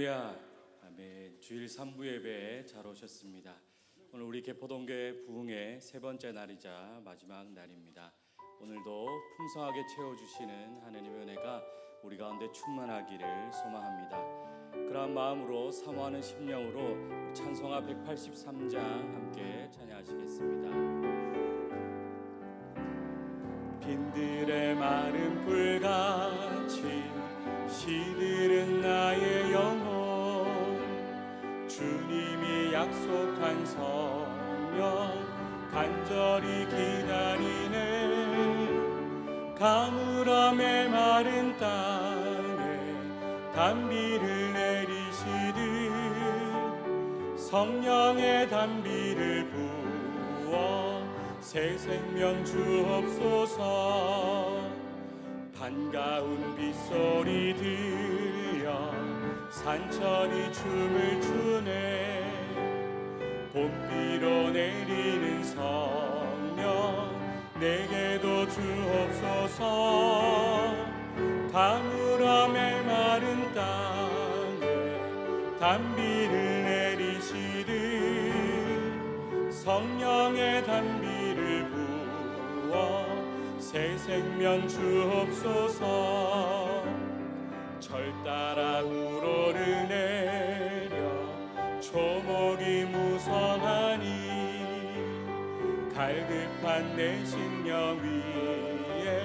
할렐루야. 아멘. 주일 3부 예배에 잘 오셨습니다. 오늘 우리 개포동교회 부흥의 세 번째 날이자 마지막 날입니다. 오늘도 풍성하게 채워주시는 하나님의 은혜가 우리 가운데 충만하기를 소망합니다. 그러한 마음으로 사모하는 심령으로 찬송가 183장 함께 찬양하시겠습니다. 빈들의 마른 불같이 시들은 나의 영혼, 주님이 약속한 성령 간절히 기다리네. 가물함의 마른 땅에 단비를 내리시듯 성령의 단비를 부어 새 생명 주옵소서. 반가운 빗소리 들려 산천이 춤을 추네. 봄비로 내리는 성령 내게도 주옵소서. 가물함의 마른 땅에 단비를 내리시듯 성령의 단비를 부어 새 생명 주옵소서. 절 따라 우로를 내려 초목이 무성하니 갈급한 내 심령 위에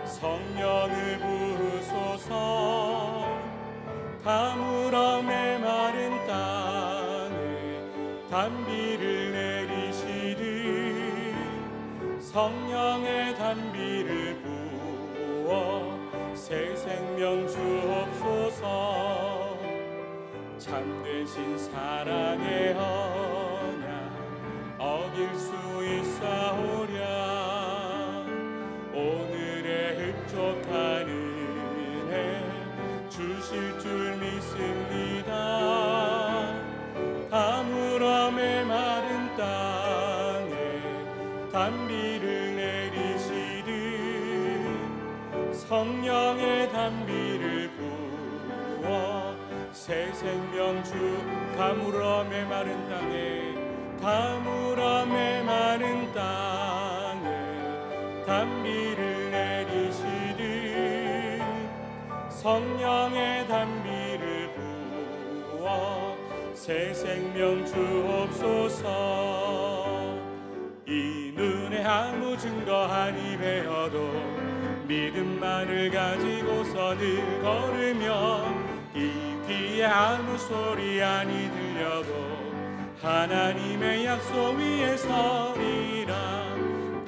성령을 부으소서. 가물함의 마른 땅에 단비를 내리시듯 성령의 단비를 부어 새 생명 주옵소서. 참되신 사랑의 언약 어길 수 있사오랴. 오늘의 흡족한 은혜 주실 줄 믿습니다. 가물함의 마른 땅에 단비를 내리시듯 성령의 단비를 부어 새 생명 주. 가물함의 마른 땅에 가물함의 마른 땅에 단비를 내리시듯 성령의 단비를 부어 새 생명 주옵소서. 이 눈에 아무 증거 아니 배어도 믿음만을 가지고서 늘 걸으며 이 귀에 아무 소리 아니 들려도 하나님의 약속 위에 서리라.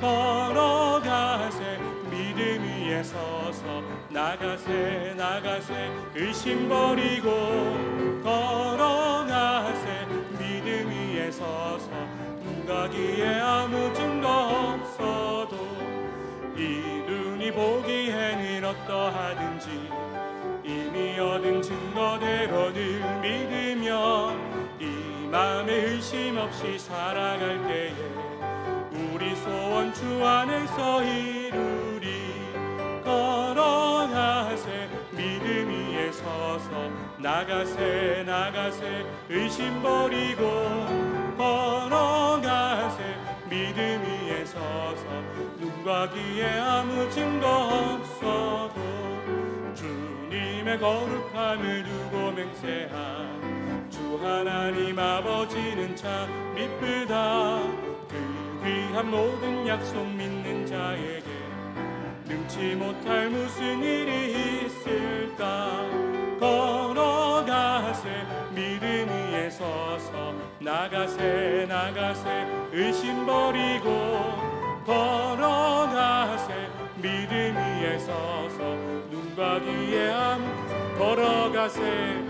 걸어가세 믿음 위에 서서 나가세 나가세 의심 버리고 걸어가세 믿음 위에 서서 눈과 귀에 아무 증거 없어도 이 눈이 보기에는 어떠하든지 이미 얻은 증거대로 늘 믿으며 이 마음에 의심 없이 살아갈 때에 우리 소원 주 안에서 이루리. 걸어가세 믿음 위에 서서 나가세 나가세 의심 버리고 걸어가세 믿음 위에 서서 눈과 귀에 아무 증거 없어도 주님의 거룩함을 두고 맹세한 주 하나님 아버지는 참 미쁘다. 그 귀한 모든 약속 믿는 자에게 능치 못할 무슨 일이 있을까. 걸어가세 믿음 위에 서서 나가세 나가세 의심 버리고 걸어가세 믿음 위에 서서 눈과 귀에 걸어가세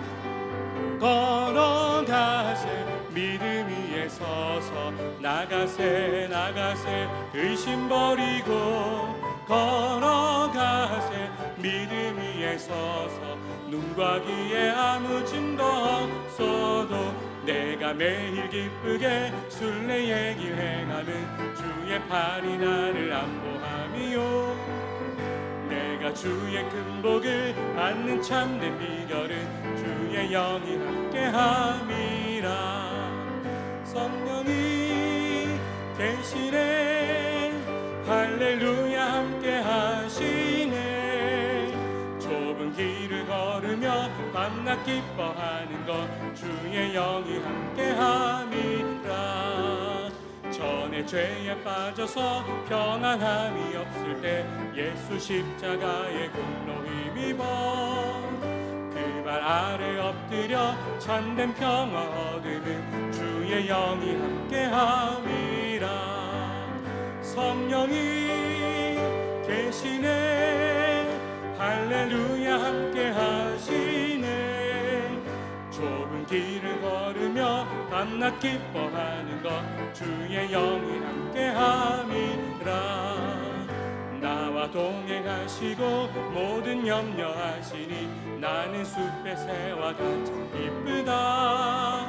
걸어가세 믿음 위에 서서 나가세 나가세 의심 버리고 걸어가세 믿음 위에 서서 눈과 귀에 아무 증거 없어도 내가 매일 기쁘게 순례의 길 행하는 주의 팔이 나를 안보함이요. 내가 주의 큰 복을 받는 참된 비결은 주의 영이 함께함이라. 성령이 계시네, 할렐루야 함께하시네. 좁은 길을 걸으며 밤낮 기뻐하는 것 주의 영이 함께함이라. 전에 죄에 빠져서 평안함이 없을 때 예수 십자가의 공로 힘입어 그 발 아래 엎드려 참된 평화 얻으는 주의 영이 함께함이라. 성령이 계시네, 할렐루야 함께하시네. 좁은 길을 걸으며 밤낮 기뻐하는 것 주의 영이 함께함이라. 나와 동행하시고 모든 염려하시니 나는 숲의 새와 같이 기쁘다.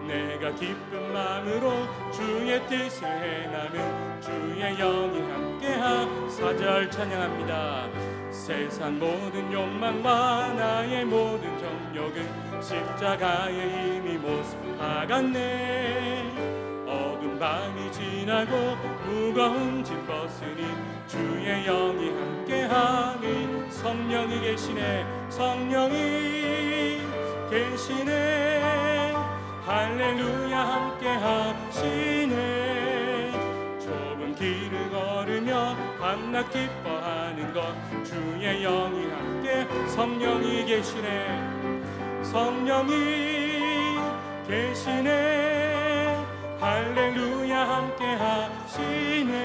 내가 기쁜 마음으로 주의 뜻을 행하면 주의 영이 함께하. 4절 찬양합니다. 세상 모든 욕망과 나의 모든 정욕은 십자가에 이미 모습하갔네. 어두운 밤이 지나고 무거운 짐 벗으니 주의 영이 함께하니. 성령이 계시네, 성령이 계시네, 할렐루야 함께하시네. 좁은 길을 걸으며 밤낮 기뻐하는 것 주의 영이 함께. 성령이 계시네, 성령이 계시네, 할렐루야 함께하시네.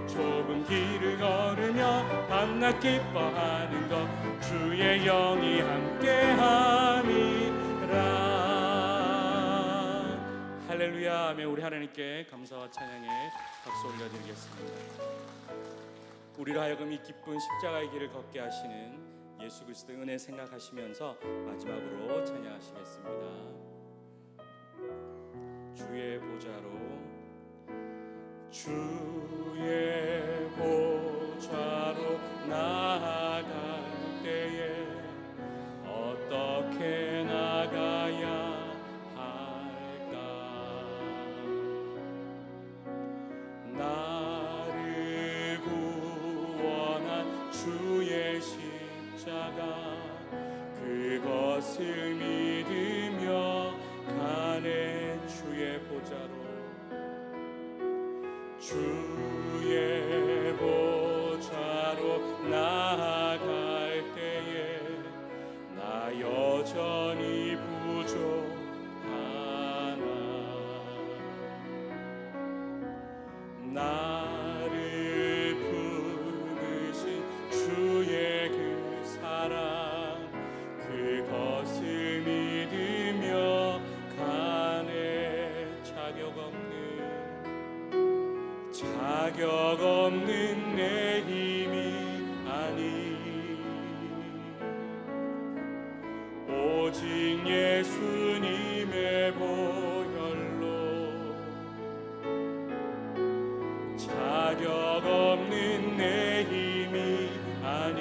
좁은 길을 걸으며 밤낮 기뻐하는 것 주의 영이 함께함이라. 할렐루야. 아멘. 우리 하나님께 감사와 찬양의 박수 올려드리겠습니다. 우리로 하여금 이 기쁜 십자가의 길을 걷게 하시는 예수 그리스도의 은혜 생각하시면서 마지막으로 찬양하시겠습니다. 주의 보좌로, 주의 보좌로 나아갈 때에 어떻게 나가야 할까? 나를 구원한 주의 십자가 그것을 믿으며 가네. 주의 보좌로, 주의 보좌로 나아갈 때에 나 여전히 부족하나. 나를 부르신 주의 그 사랑 그것을 믿으며 가네. 자격 없는 내 힘이 아니 오직 예수님의 보혈로. 자격 없는 내 힘이 아니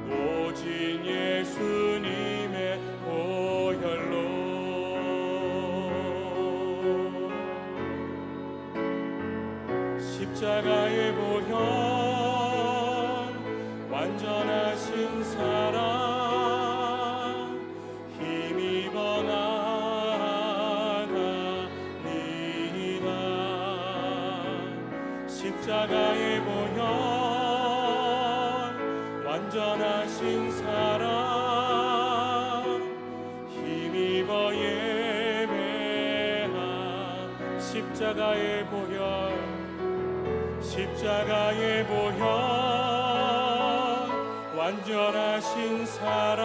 오직 예수님의 보혈로. 십자가의 보혈 완전하신 사랑 힘입어 나아가니다. 십자가의 보혈 완전하신 사랑 힘입어 예배하. 십자가의 보혈, 십자가의 보혈 완전하신 사랑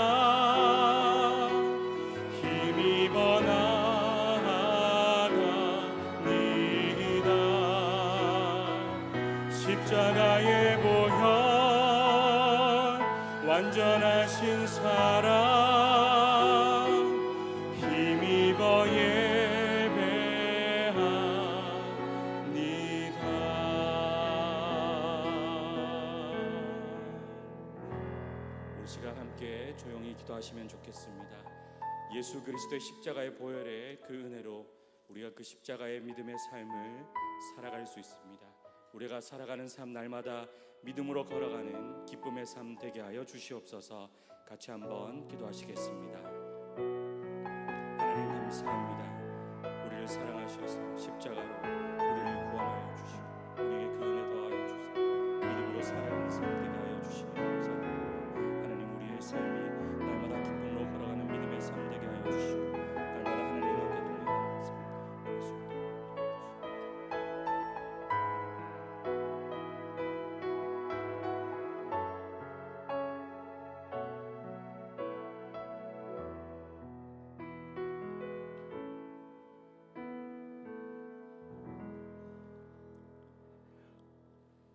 힘입어 나아가니다. 십자가의 보혈 완전하신 사랑 힘입어 예배합니다. 함께 조용히 기도하시면 좋겠습니다. 예수 그리스도의 십자가의 보혈의 그 은혜로 우리가 그 십자가의 믿음의 삶을 살아갈 수 있습니다. 우리가 살아가는 삶 날마다 믿음으로 걸어가는 기쁨의 삶 되게 하여 주시옵소서. 같이 한번 기도하시겠습니다. 하나님 감사합니다. 우리를 사랑하셔서 십자가로 우리를 구원하여 주시고 우리에게 그 은혜 더하여 주시고 믿음으로 살아가는 삶 되게 하여 주시니 감사드립니다. 하나님 우리의 삶이 날마다 기쁨으로 걸어가는 믿음의 삶 되게 하여 주시고 날마다 하나님과 함께 동행하는 삶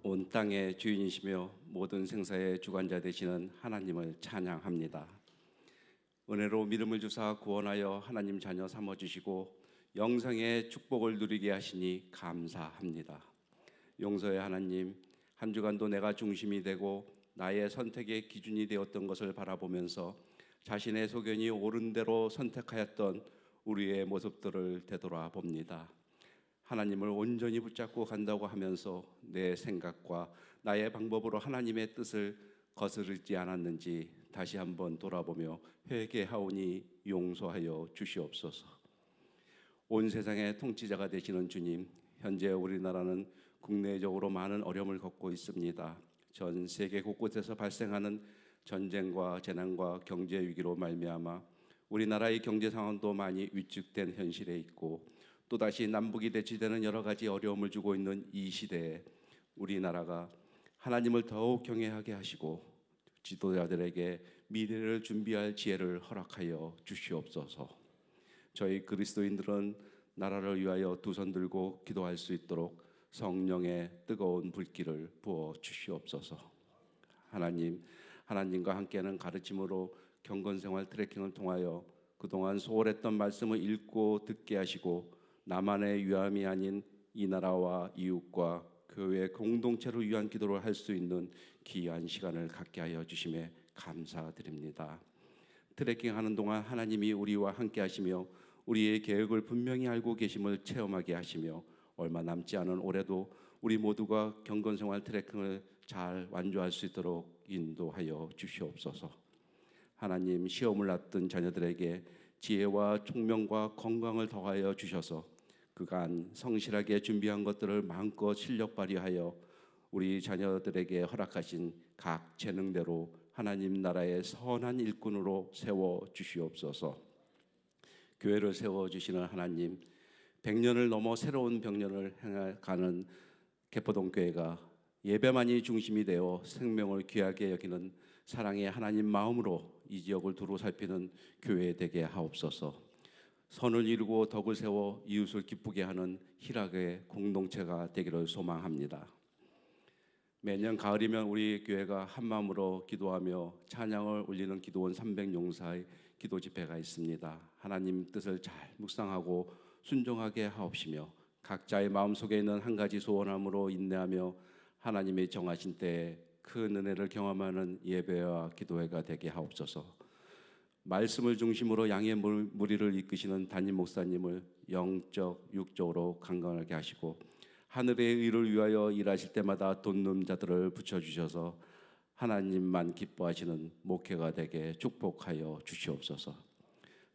온 땅의 주인이시며 모든 생사의 주관자 되시는 하나님을 찬양합니다. 은혜로 믿음을 주사 구원하여 하나님 자녀 삼아주시고 영생의 축복을 누리게 하시니 감사합니다. 용서의 하나님, 한 주간도 내가 중심이 되고 나의 선택의 기준이 되었던 것을 바라보면서 자신의 소견이 옳은 대로 선택하였던 우리의 모습들을 되돌아봅니다. 하나님을 온전히 붙잡고 간다고 하면서 내 생각과 나의 방법으로 하나님의 뜻을 거스르지 않았는지 다시 한번 돌아보며 회개하오니 용서하여 주시옵소서. 온 세상의 통치자가 되시는 주님, 현재 우리나라는 국내적으로 많은 어려움을 겪고 있습니다. 전 세계 곳곳에서 발생하는 전쟁과 재난과 경제 위기로 말미암아 우리나라의 경제 상황도 많이 위축된 현실에 있고 또다시 남북이 대치되는 여러 가지 어려움을 주고 있는 이 시대에 우리나라가 하나님을 더욱 경외하게 하시고 지도자들에게 미래를 준비할 지혜를 허락하여 주시옵소서. 저희 그리스도인들은 나라를 위하여 두 손 들고 기도할 수 있도록 성령의 뜨거운 불길을 부어 주시옵소서. 하나님, 하나님과 함께하는 가르침으로 경건생활 트래킹을 통하여 그동안 소홀했던 말씀을 읽고 듣게 하시고 나만의 위함이 아닌 이 나라와 이웃과 교회 공동체를 위한 기도를 할 수 있는 귀한 시간을 갖게 하여 주심에 감사드립니다. 트래킹하는 동안 하나님이 우리와 함께 하시며 우리의 계획을 분명히 알고 계심을 체험하게 하시며 얼마 남지 않은 올해도 우리 모두가 경건생활 트래킹을 잘 완주할 수 있도록 인도하여 주시옵소서. 하나님, 시험을 앞둔 자녀들에게 지혜와 총명과 건강을 더하여 주셔서 그간 성실하게 준비한 것들을 마음껏 실력 발휘하여 우리 자녀들에게 허락하신 각 재능대로 하나님 나라의 선한 일꾼으로 세워 주시옵소서. 교회를 세워 주시는 하나님, 100년을 넘어 새로운 100년을 행해가는 개포동교회가 예배만이 중심이 되어 생명을 귀하게 여기는 사랑의 하나님 마음으로 이 지역을 두루 살피는 교회 되게 하옵소서. 선을 이루고 덕을 세워 이웃을 기쁘게 하는 희락의 공동체가 되기를 소망합니다. 매년 가을이면 우리 교회가 한마음으로 기도하며 찬양을 올리는 기도원 300용사의 기도 집회가 있습니다. 하나님 뜻을 잘 묵상하고 순종하게 하옵시며 각자의 마음속에 있는 한 가지 소원함으로 인내하며 하나님의 정하신 때에 큰 은혜를 경험하는 예배와 기도회가 되게 하옵소서. 말씀을 중심으로 양의 무리를 이끄시는 담임 목사님을 영적, 육적으로 강건하게 하시고 하늘의 의를 위하여 일하실 때마다 돕는 자들을 붙여주셔서 하나님만 기뻐하시는 목회가 되게 축복하여 주시옵소서.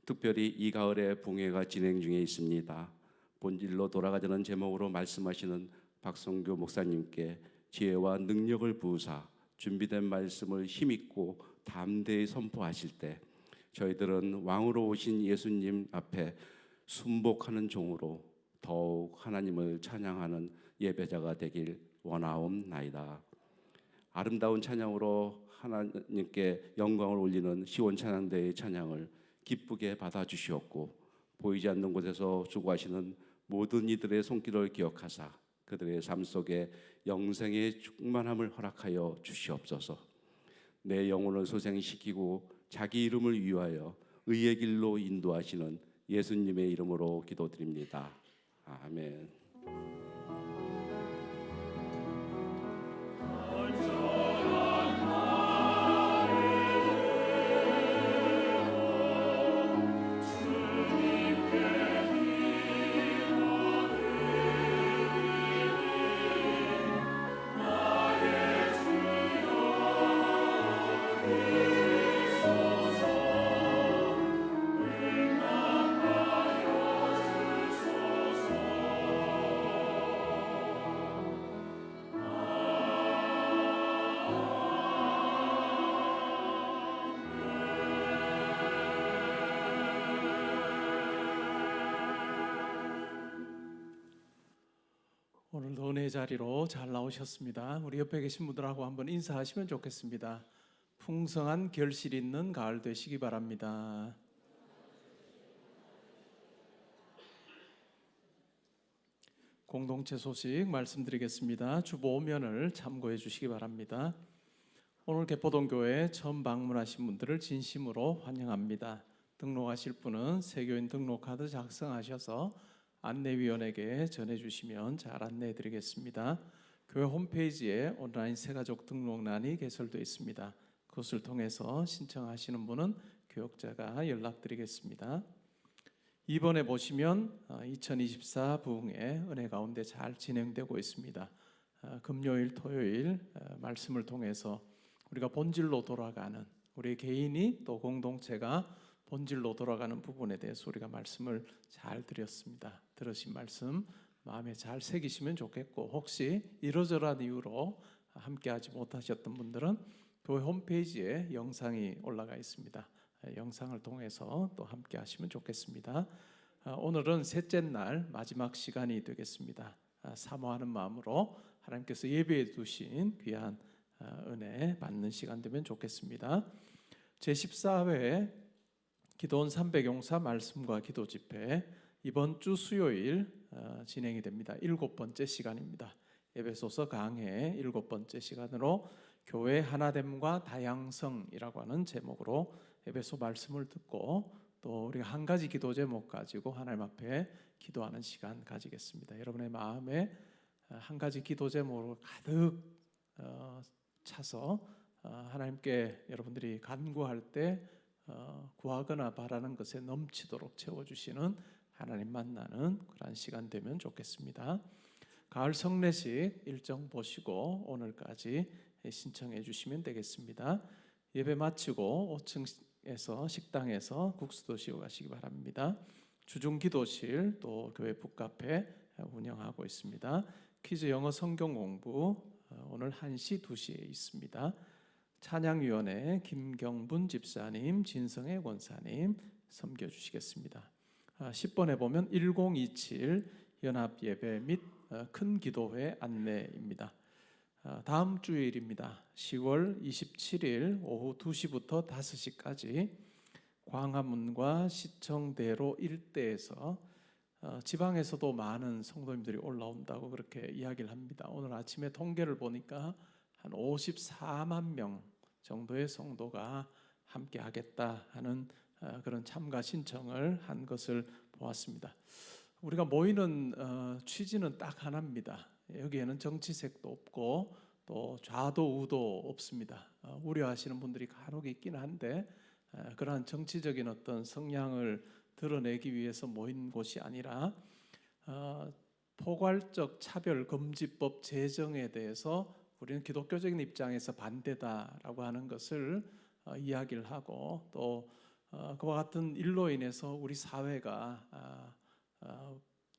특별히 이 가을에 붕회가 진행 중에 있습니다. 본질로 돌아가자는 제목으로 말씀하시는 박성규 목사님께 지혜와 능력을 부으사 준비된 말씀을 힘있고 담대히 선포하실 때 저희들은 왕으로 오신 예수님 앞에 순복하는 종으로 더욱 하나님을 찬양하는 예배자가 되길 원하옵나이다. 아름다운 찬양으로 하나님께 영광을 올리는 시온 찬양대의 찬양을 기쁘게 받아주시옵고 보이지 않는 곳에서 수고하시는 모든 이들의 손길을 기억하사 그들의 삶 속에 영생의 충만함을 허락하여 주시옵소서. 내 영혼을 소생시키고 자기 이름을 위하여 의의 길로 인도하시는 예수님의 이름으로 기도드립니다. 아멘. 오늘도 은혜 자리로 잘 나오셨습니다. 우리 옆에 계신 분들하고 한번 인사하시면 좋겠습니다. 풍성한 결실 있는 가을 되시기 바랍니다. 공동체 소식 말씀드리겠습니다. 주보면을 참고해 주시기 바랍니다. 오늘 개포동교회 처음 방문하신 분들을 진심으로 환영합니다. 등록하실 분은 세교인 등록카드 작성하셔서 안내위원에게 전해주시면 잘 안내해 드리겠습니다. 교회 홈페이지에 온라인 새가족 등록란이 개설되어 있습니다. 그것을 통해서 신청하시는 분은 교역자가 연락드리겠습니다. 2번에 보시면 2024 부흥회 은혜 가운데 잘 진행되고 있습니다. 금요일, 토요일 말씀을 통해서 우리가 본질로 돌아가는, 우리 개인이 또 공동체가 본질로 돌아가는 부분에 대해서 우리가 말씀을 잘 드렸습니다. 들으신 말씀 마음에 잘 새기시면 좋겠고, 혹시 이러저러한 이유로 함께하지 못하셨던 분들은 교회 홈페이지에 영상이 올라가 있습니다. 영상을 통해서 또 함께하시면 좋겠습니다. 오늘은 셋째 날 마지막 시간이 되겠습니다. 사모하는 마음으로 하나님께서 예배해 두신 귀한 은혜 받는 시간 되면 좋겠습니다. 제14회 기도원 300용사 말씀과 기도 집회 이번 주 수요일 진행이 됩니다. 7번째 시간입니다. 에베소서 강해 7번째 시간으로 교회 하나됨과 다양성이라고 하는 제목으로 에베소 말씀을 듣고 또 우리가 한 가지 기도 제목 가지고 하나님 앞에 기도하는 시간 가지겠습니다. 여러분의 마음에 한 가지 기도 제목으로 가득 차서 하나님께 여러분들이 간구할 때 구하거나 바라는 것에 넘치도록 채워주시는 하나님 만나는 그런 시간 되면 좋겠습니다. 가을 성례식 일정 보시고 오늘까지 신청해 주시면 되겠습니다. 예배 마치고 5층에서 식당에서 국수 드시고 가시기 바랍니다. 주중 기도실 또 교회 북카페 운영하고 있습니다. 퀴즈 영어 성경 공부 오늘 1시 2시에 있습니다. 찬양위원회 김경분 집사님, 진성애 권사님 섬겨주시겠습니다. 10번에 보면 1027 연합예배 및 큰 기도회 안내입니다. 다음 주일입니다. 10월 27일 오후 2시부터 5시까지 광화문과 시청대로 일대에서 지방에서도 많은 성도님들이 올라온다고 그렇게 이야기를 합니다. 오늘 아침에 통계를 보니까 한 54만 명 정도의 성도가 함께 하겠다 하는 그런 참가 신청을 한 것을 보았습니다. 우리가 모이는 취지는 딱 하나입니다. 여기에는 정치색도 없고 또 좌도 우도 없습니다. 우려하시는 분들이 간혹 있긴 한데 그러한 정치적인 어떤 성향을 드러내기 위해서 모인 곳이 아니라 포괄적 차별금지법 제정에 대해서 우리는 기독교적인 입장에서 반대다라고 하는 것을 이야기를 하고 또 그와 같은 일로 인해서 우리 사회가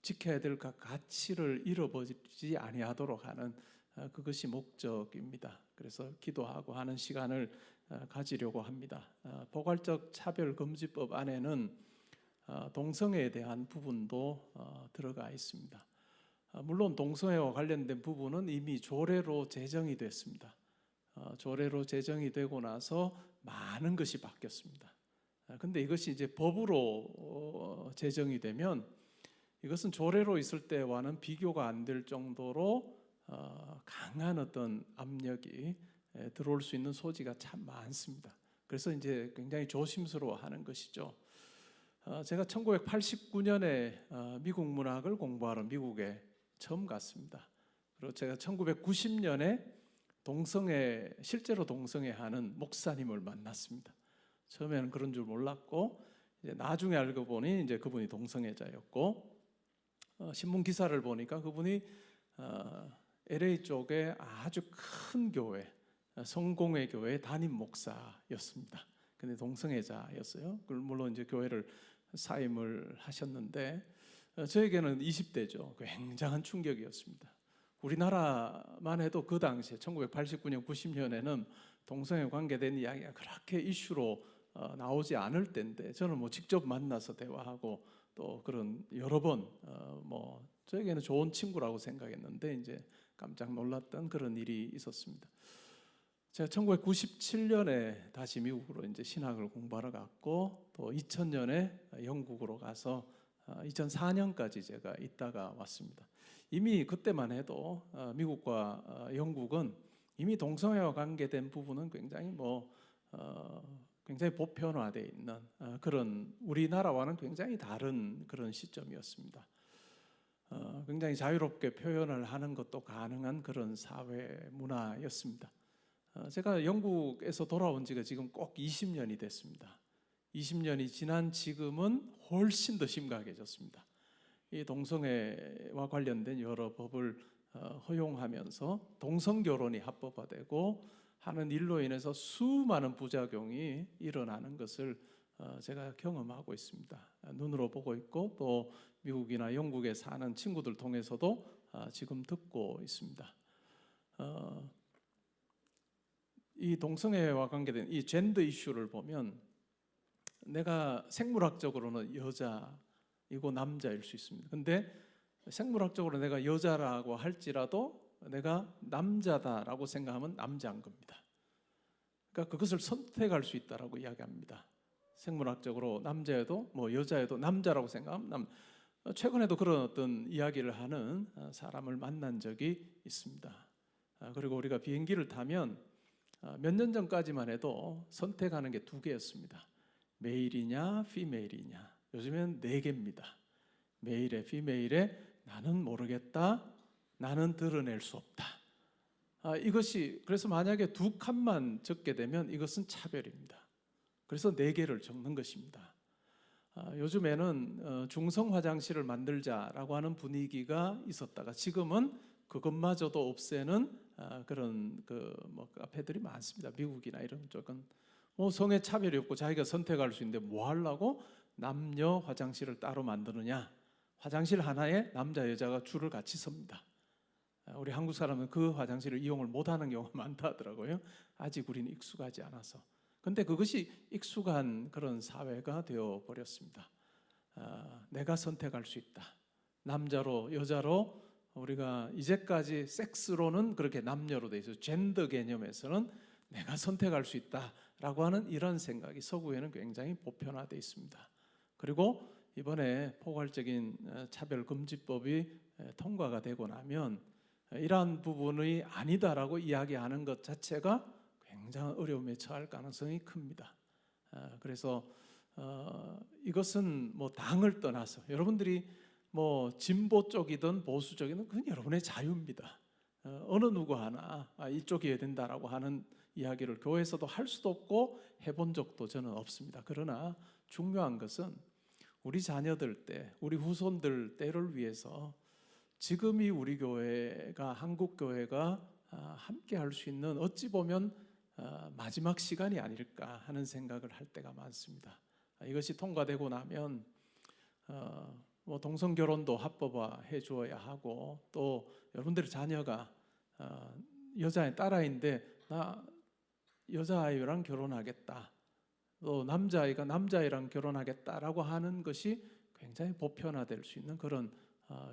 지켜야 될 가치를 잃어버리지 아니하도록 하는 그것이 목적입니다. 그래서 기도하고 하는 시간을 가지려고 합니다. 포괄적 차별금지법 안에는 동성애에 대한 부분도 들어가 있습니다. 물론 동성애와 관련된 부분은 이미 조례로 제정이 됐습니다. 조례로 제정이 되고 나서 많은 것이 바뀌었습니다. 근데 이것이 이제 법으로 제정이 되면 이것은 조례로 있을 때와는 비교가 안 될 정도로 강한 어떤 압력이 들어올 수 있는 소지가 참 많습니다. 그래서 이제 굉장히 조심스러워하는 것이죠. 제가 1989년에 미국 문학을 공부하러 미국에 처음 갔습니다. 그리고 제가 1990년에 실제로 동성애하는 목사님을 만났습니다. 처음에는 그런 줄 몰랐고 이제 나중에 알고 보니 이제 그분이 동성애자였고 신문 기사를 보니까 그분이 LA 쪽에 아주 큰 교회, 성공회 교회 담임 목사였습니다. 근데 동성애자였어요. 물론 이제 교회를 사임을 하셨는데 저에게는 20대죠. 굉장한 충격이었습니다. 우리나라만 해도 그 당시에 1989년, 90년에는 동성애 관계된 이야기가 그렇게 이슈로 나오지 않을 때인데 저는 뭐 직접 만나서 대화하고 또 그런 여러 번 저에게는 좋은 친구라고 생각했는데 이제 깜짝 놀랐던 그런 일이 있었습니다. 제가 1997년에 다시 미국으로 이제 신학을 공부하러 갔고 또 2000년에 영국으로 가서 2004년까지 제가 있다가 왔습니다. 이미 그때만 해도 미국과 영국은 이미 동성애와 관계된 부분은 굉장히 보편화되어 있는 그런 우리나라와는 굉장히 다른 그런 시점이었습니다. 굉장히 자유롭게 표현을 하는 것도 가능한 그런 사회 문화였습니다. 제가 영국에서 돌아온 지가 지금 꼭 20년이 됐습니다. 20년이 지난 지금은 훨씬 더 심각해졌습니다. 이 동성애와 관련된 여러 법을 허용하면서 동성결혼이 합법화되고 하는 일로 인해서 수많은 부작용이 일어나는 것을 제가 경험하고 있습니다. 눈으로 보고 있고 또 미국이나 영국에 사는 친구들 통해서도 지금 듣고 있습니다. 이 동성애와 관계된 이 젠더 이슈를 보면 내가 생물학적으로는 여자이고 남자일 수 있습니다. 근데 생물학적으로 내가 여자라고 할지라도 내가 남자다라고 생각하면 남자인 겁니다. 그러니까 그것을 선택할 수 있다라고 이야기합니다. 생물학적으로 남자여도 여자여도 남자라고 생각하면 최근에도 그런 어떤 이야기를 하는 사람을 만난 적이 있습니다. 그리고 우리가 비행기를 타면 몇 년 전까지만 해도 선택하는 게 두 개였습니다. 메일이냐 피메일이냐. 요즘엔 네 개입니다. 메일에 피메일에 나는 모르겠다, 나는 드러낼 수 없다. 이것이 그래서 만약에 두 칸만 적게 되면 이것은 차별입니다. 그래서 네 개를 적는 것입니다. 요즘에는 중성 화장실을 만들자라고 하는 분위기가 있었다가 지금은 그것마저도 없애는 그런 카페들이 많습니다. 미국이나 이런 쪽은 성에 차별이 없고 자기가 선택할 수 있는데 뭐 하려고 남녀 화장실을 따로 만드느냐? 화장실 하나에 남자 여자가 줄을 같이 섭니다. 우리 한국 사람은 그 화장실을 이용을 못하는 경우가 많다 하더라고요. 아직 우리는 익숙하지 않아서. 근데 그것이 익숙한 그런 사회가 되어 버렸습니다. 내가 선택할 수 있다. 남자로 여자로 우리가 이제까지 섹스로는 그렇게 남녀로 돼 있어요. 젠더 개념에서는 내가 선택할 수 있다라고 하는 이런 생각이 서구에는 굉장히 보편화되어 있습니다. 그리고 이번에 포괄적인 차별금지법이 통과가 되고 나면 이러한 부분이 아니다라고 이야기하는 것 자체가 굉장한 어려움에 처할 가능성이 큽니다. 그래서 이것은 당을 떠나서 여러분들이 진보 쪽이든 보수 쪽이든 그건 여러분의 자유입니다. 어느 누구 하나 이쪽이어야 된다라고 하는 이야기를 교회에서도 할 수도 없고 해본 적도 저는 없습니다. 그러나 중요한 것은 우리 자녀들 때, 우리 후손들 때를 위해서 지금이 우리 교회가 한국 교회가 함께 할 수 있는 어찌 보면 마지막 시간이 아닐까 하는 생각을 할 때가 많습니다. 이것이 통과되고 나면 동성 결혼도 합법화해 주어야 하고 또 여러분들의 자녀가 여자의 딸아이인데 나 여자아이랑 결혼하겠다. 또 남자아이가 남자아이랑 결혼하겠다라고 하는 것이 굉장히 보편화될 수 있는 그런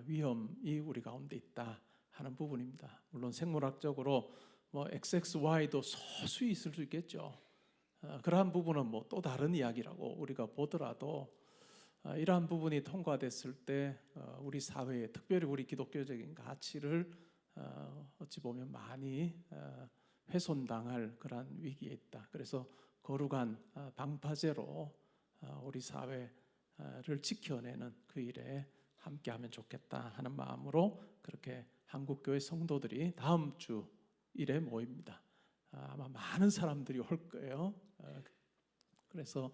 위험이 우리 가운데 있다 하는 부분입니다. 물론 생물학적으로 XXY도 소수히 있을 수 있겠죠. 그러한 부분은 또 다른 이야기라고 우리가 보더라도 이러한 부분이 통과됐을 때 우리 사회에 특별히 우리 기독교적인 가치를 어찌 보면 많이 훼손당할 그러한 위기에 있다. 그래서 거룩한 방파제로 우리 사회를 지켜내는 그 일에 함께하면 좋겠다 하는 마음으로 그렇게 한국교회 성도들이 다음 주 일에 모입니다. 아마 많은 사람들이 올 거예요. 그래서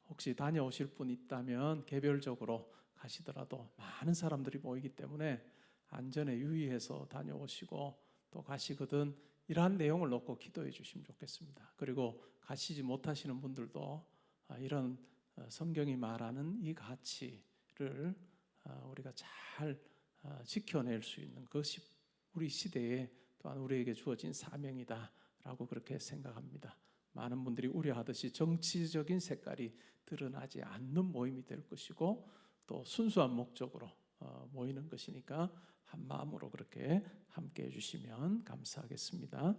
혹시 다녀오실 분 있다면 개별적으로 가시더라도 많은 사람들이 모이기 때문에 안전에 유의해서 다녀오시고 또 가시거든 이러한 내용을 놓고 기도해 주시면 좋겠습니다. 그리고 가시지 못하시는 분들도 이런 성경이 말하는 이 가치를 우리가 잘 지켜낼 수 있는 것이 우리 시대에 또한 우리에게 주어진 사명이다라고 그렇게 생각합니다. 많은 분들이 우려하듯이 정치적인 색깔이 드러나지 않는 모임이 될 것이고 또 순수한 목적으로 모이는 것이니까 한 마음으로 그렇게 함께 해주시면 감사하겠습니다.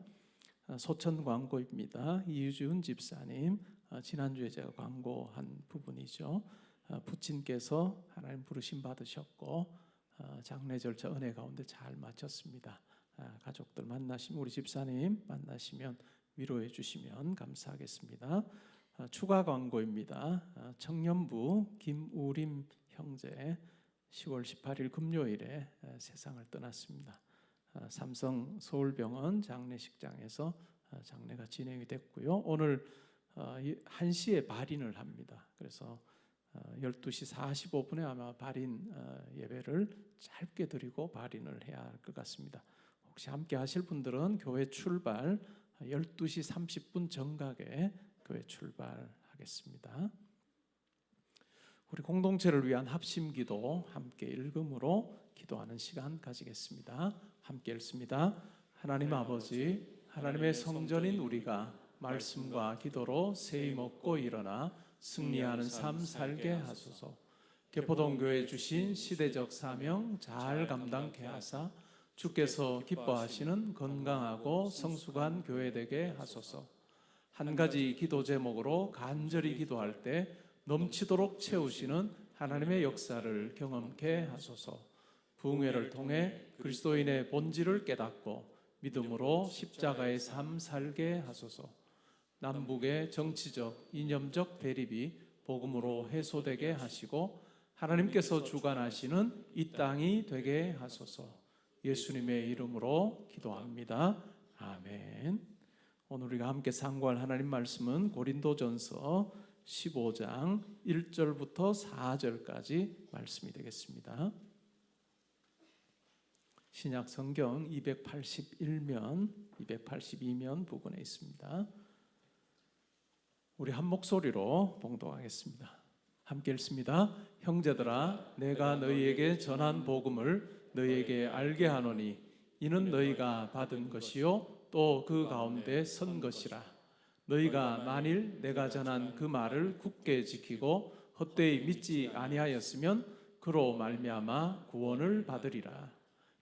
소천 광고입니다. 이유준 집사님, 지난주에 제가 광고한 부분이죠. 부친께서 하나님 부르심 받으셨고 장례 절차 은혜 가운데 잘 마쳤습니다. 가족들 만나시면, 우리 집사님 만나시면 위로해 주시면 감사하겠습니다. 추가 광고입니다. 청년부 김우림 형제 10월 18일 금요일에 세상을 떠났습니다. 삼성 서울병원 장례식장에서 장례가 진행이 됐고요. 오늘 1시에 발인을 합니다. 그래서 12시 45분에 아마 발인 예배를 짧게 드리고 발인을 해야 할 것 같습니다. 혹시 함께 하실 분들은 교회 출발 12시 30분 정각에 교회 출발하겠습니다. 우리 공동체를 위한 합심기도 함께 읽음으로 기도하는 시간 가지겠습니다. 함께 읽습니다. 하나님 아버지, 하나님의 성전인 우리가 말씀과 기도로 세임 얻고 일어나 승리하는 삶 살게 하소서. 개포동교회 주신 시대적 사명 잘 감당케 하사 주께서 기뻐하시는 건강하고 성숙한 교회 되게 하소서. 한 가지 기도 제목으로 간절히 기도할 때 넘치도록 채우시는 하나님의 역사를 경험케 하소서. 부흥회를 통해 그리스도인의 본질을 깨닫고 믿음으로 십자가의 삶 살게 하소서. 남북의 정치적, 이념적 대립이 복음으로 해소되게 하시고 하나님께서 주관하시는 이 땅이 되게 하소서. 예수님의 이름으로 기도합니다. 아멘. 오늘 우리가 함께 상고할 하나님 말씀은 고린도전서 15장 1절부터 4절까지 말씀이 되겠습니다. 신약 성경 281면, 282면 부분에 있습니다. 우리 한 목소리로 봉독하겠습니다. 함께 읽습니다. 형제들아, 내가 너희에게 전한 복음을 너희에게 알게 하노니 이는 너희가 받은 것이요 또 그 가운데 선 것이라. 너희가 만일 내가 전한 그 말을 굳게 지키고 헛되이 믿지 아니하였으면 그로 말미암아 구원을 받으리라.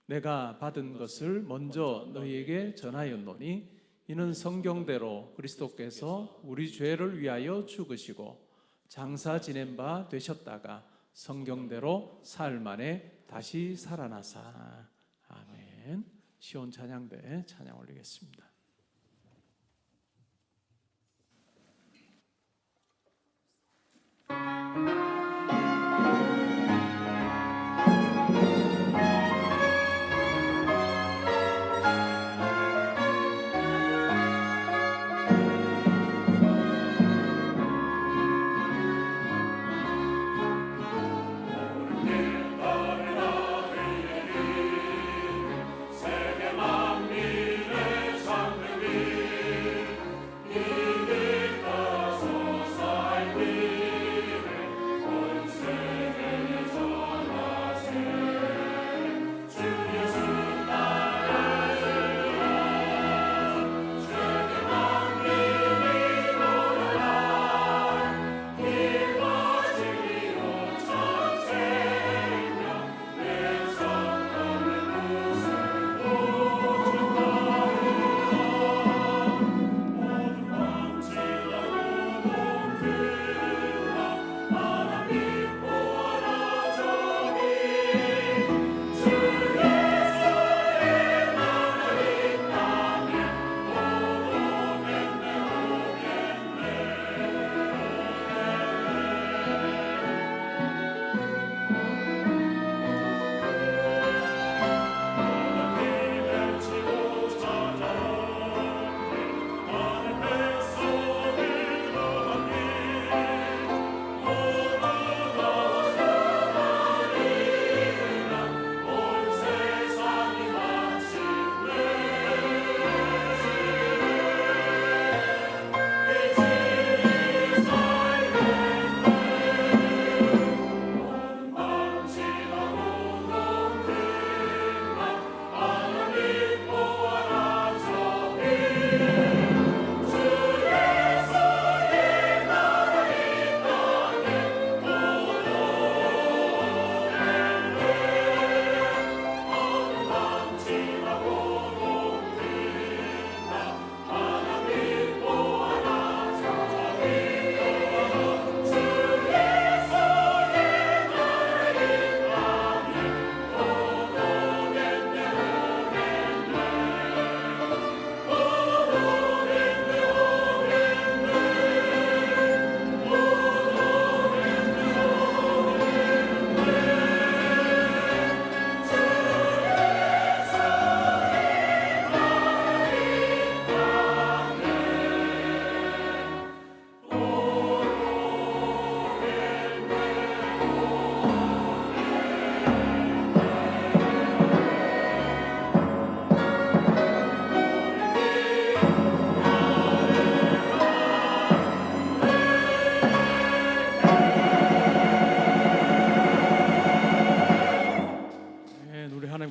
내가 받은 것을 먼저 너희에게 전하였노니 이는 성경대로 그리스도께서 우리 죄를 위하여 죽으시고 장사 지낸 바 되셨다가 성경대로 사흘 만에 다시 살아나사. 아멘. 시온 찬양대 찬양 올리겠습니다.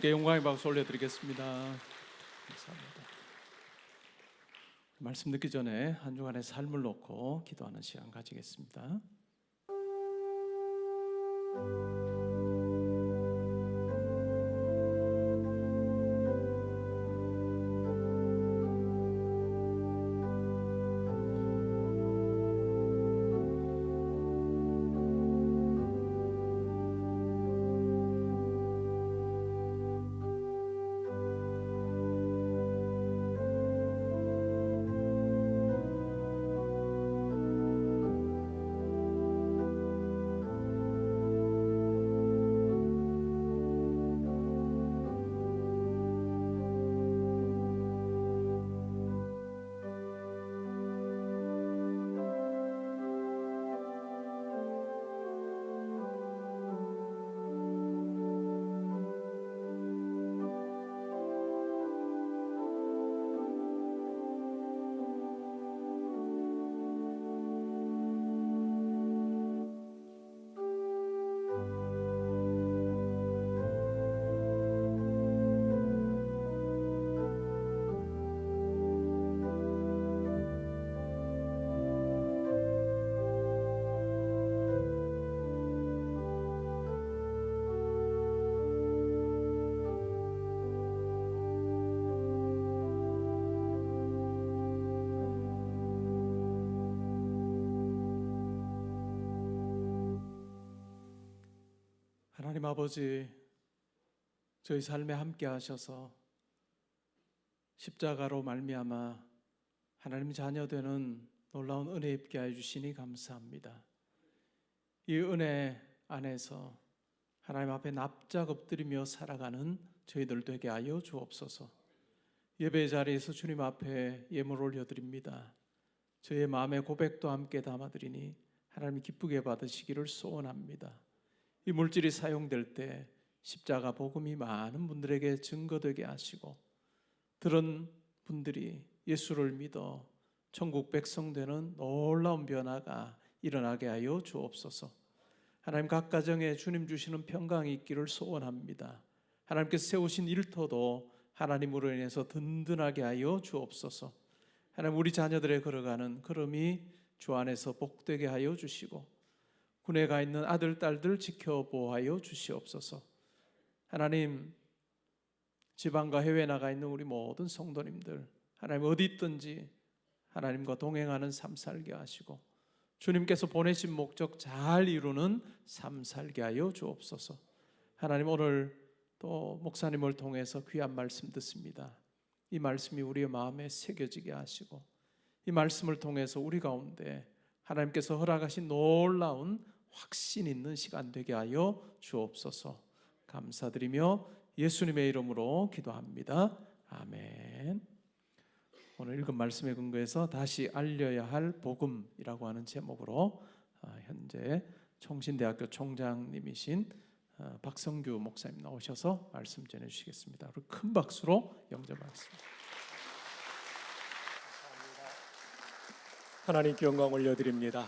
하나님께 영광의 박수 올려드리겠습니다. 감사합니다. 말씀 듣기 전에 한 주간의 삶을 놓고 기도하는 시간 가지겠습니다. 하나님 아버지, 저희 삶에 함께 하셔서 십자가로 말미암아 하나님 자녀 되는 놀라운 은혜 입게 해주시니 감사합니다. 이 은혜 안에서 하나님 앞에 납작 엎드리며 살아가는 저희들 되게 하여 주옵소서. 예배 자리에서 주님 앞에 예물 올려드립니다. 저희의 마음의 고백도 함께 담아드리니 하나님 기쁘게 받으시기를 소원합니다. 이 물질이 사용될 때 십자가 복음이 많은 분들에게 증거되게 하시고 들은 분들이 예수를 믿어 천국 백성 되는 놀라운 변화가 일어나게 하여 주옵소서. 하나님 각 가정에 주님 주시는 평강이 있기를 소원합니다. 하나님께서 세우신 일터도 하나님으로 인해서 든든하게 하여 주옵소서. 하나님 우리 자녀들의 걸어가는 걸음이 주 안에서 복되게 하여 주시고 군에 가 있는 아들, 딸들 지켜보아여 주시옵소서. 하나님 지방과 해외에 나가 있는 우리 모든 성도님들 하나님 어디 있든지 하나님과 동행하는 삶 살게 하시고 주님께서 보내신 목적 잘 이루는 삶 살게 하여 주옵소서. 하나님 오늘 또 목사님을 통해서 귀한 말씀 듣습니다. 이 말씀이 우리의 마음에 새겨지게 하시고 이 말씀을 통해서 우리 가운데 하나님께서 허락하신 놀라운 확신 있는 시간 되게 하여 주옵소서. 감사드리며 예수님의 이름으로 기도합니다. 아멘. 오늘 읽은 말씀에 근거해서 다시 알려야 할 복음이라고 하는 제목으로 현재 총신대학교 총장님이신 박성규 목사님 나오셔서 말씀 전해주시겠습니다. 큰 박수로 영접하겠습니다. 하나님께 영광 올려드립니다.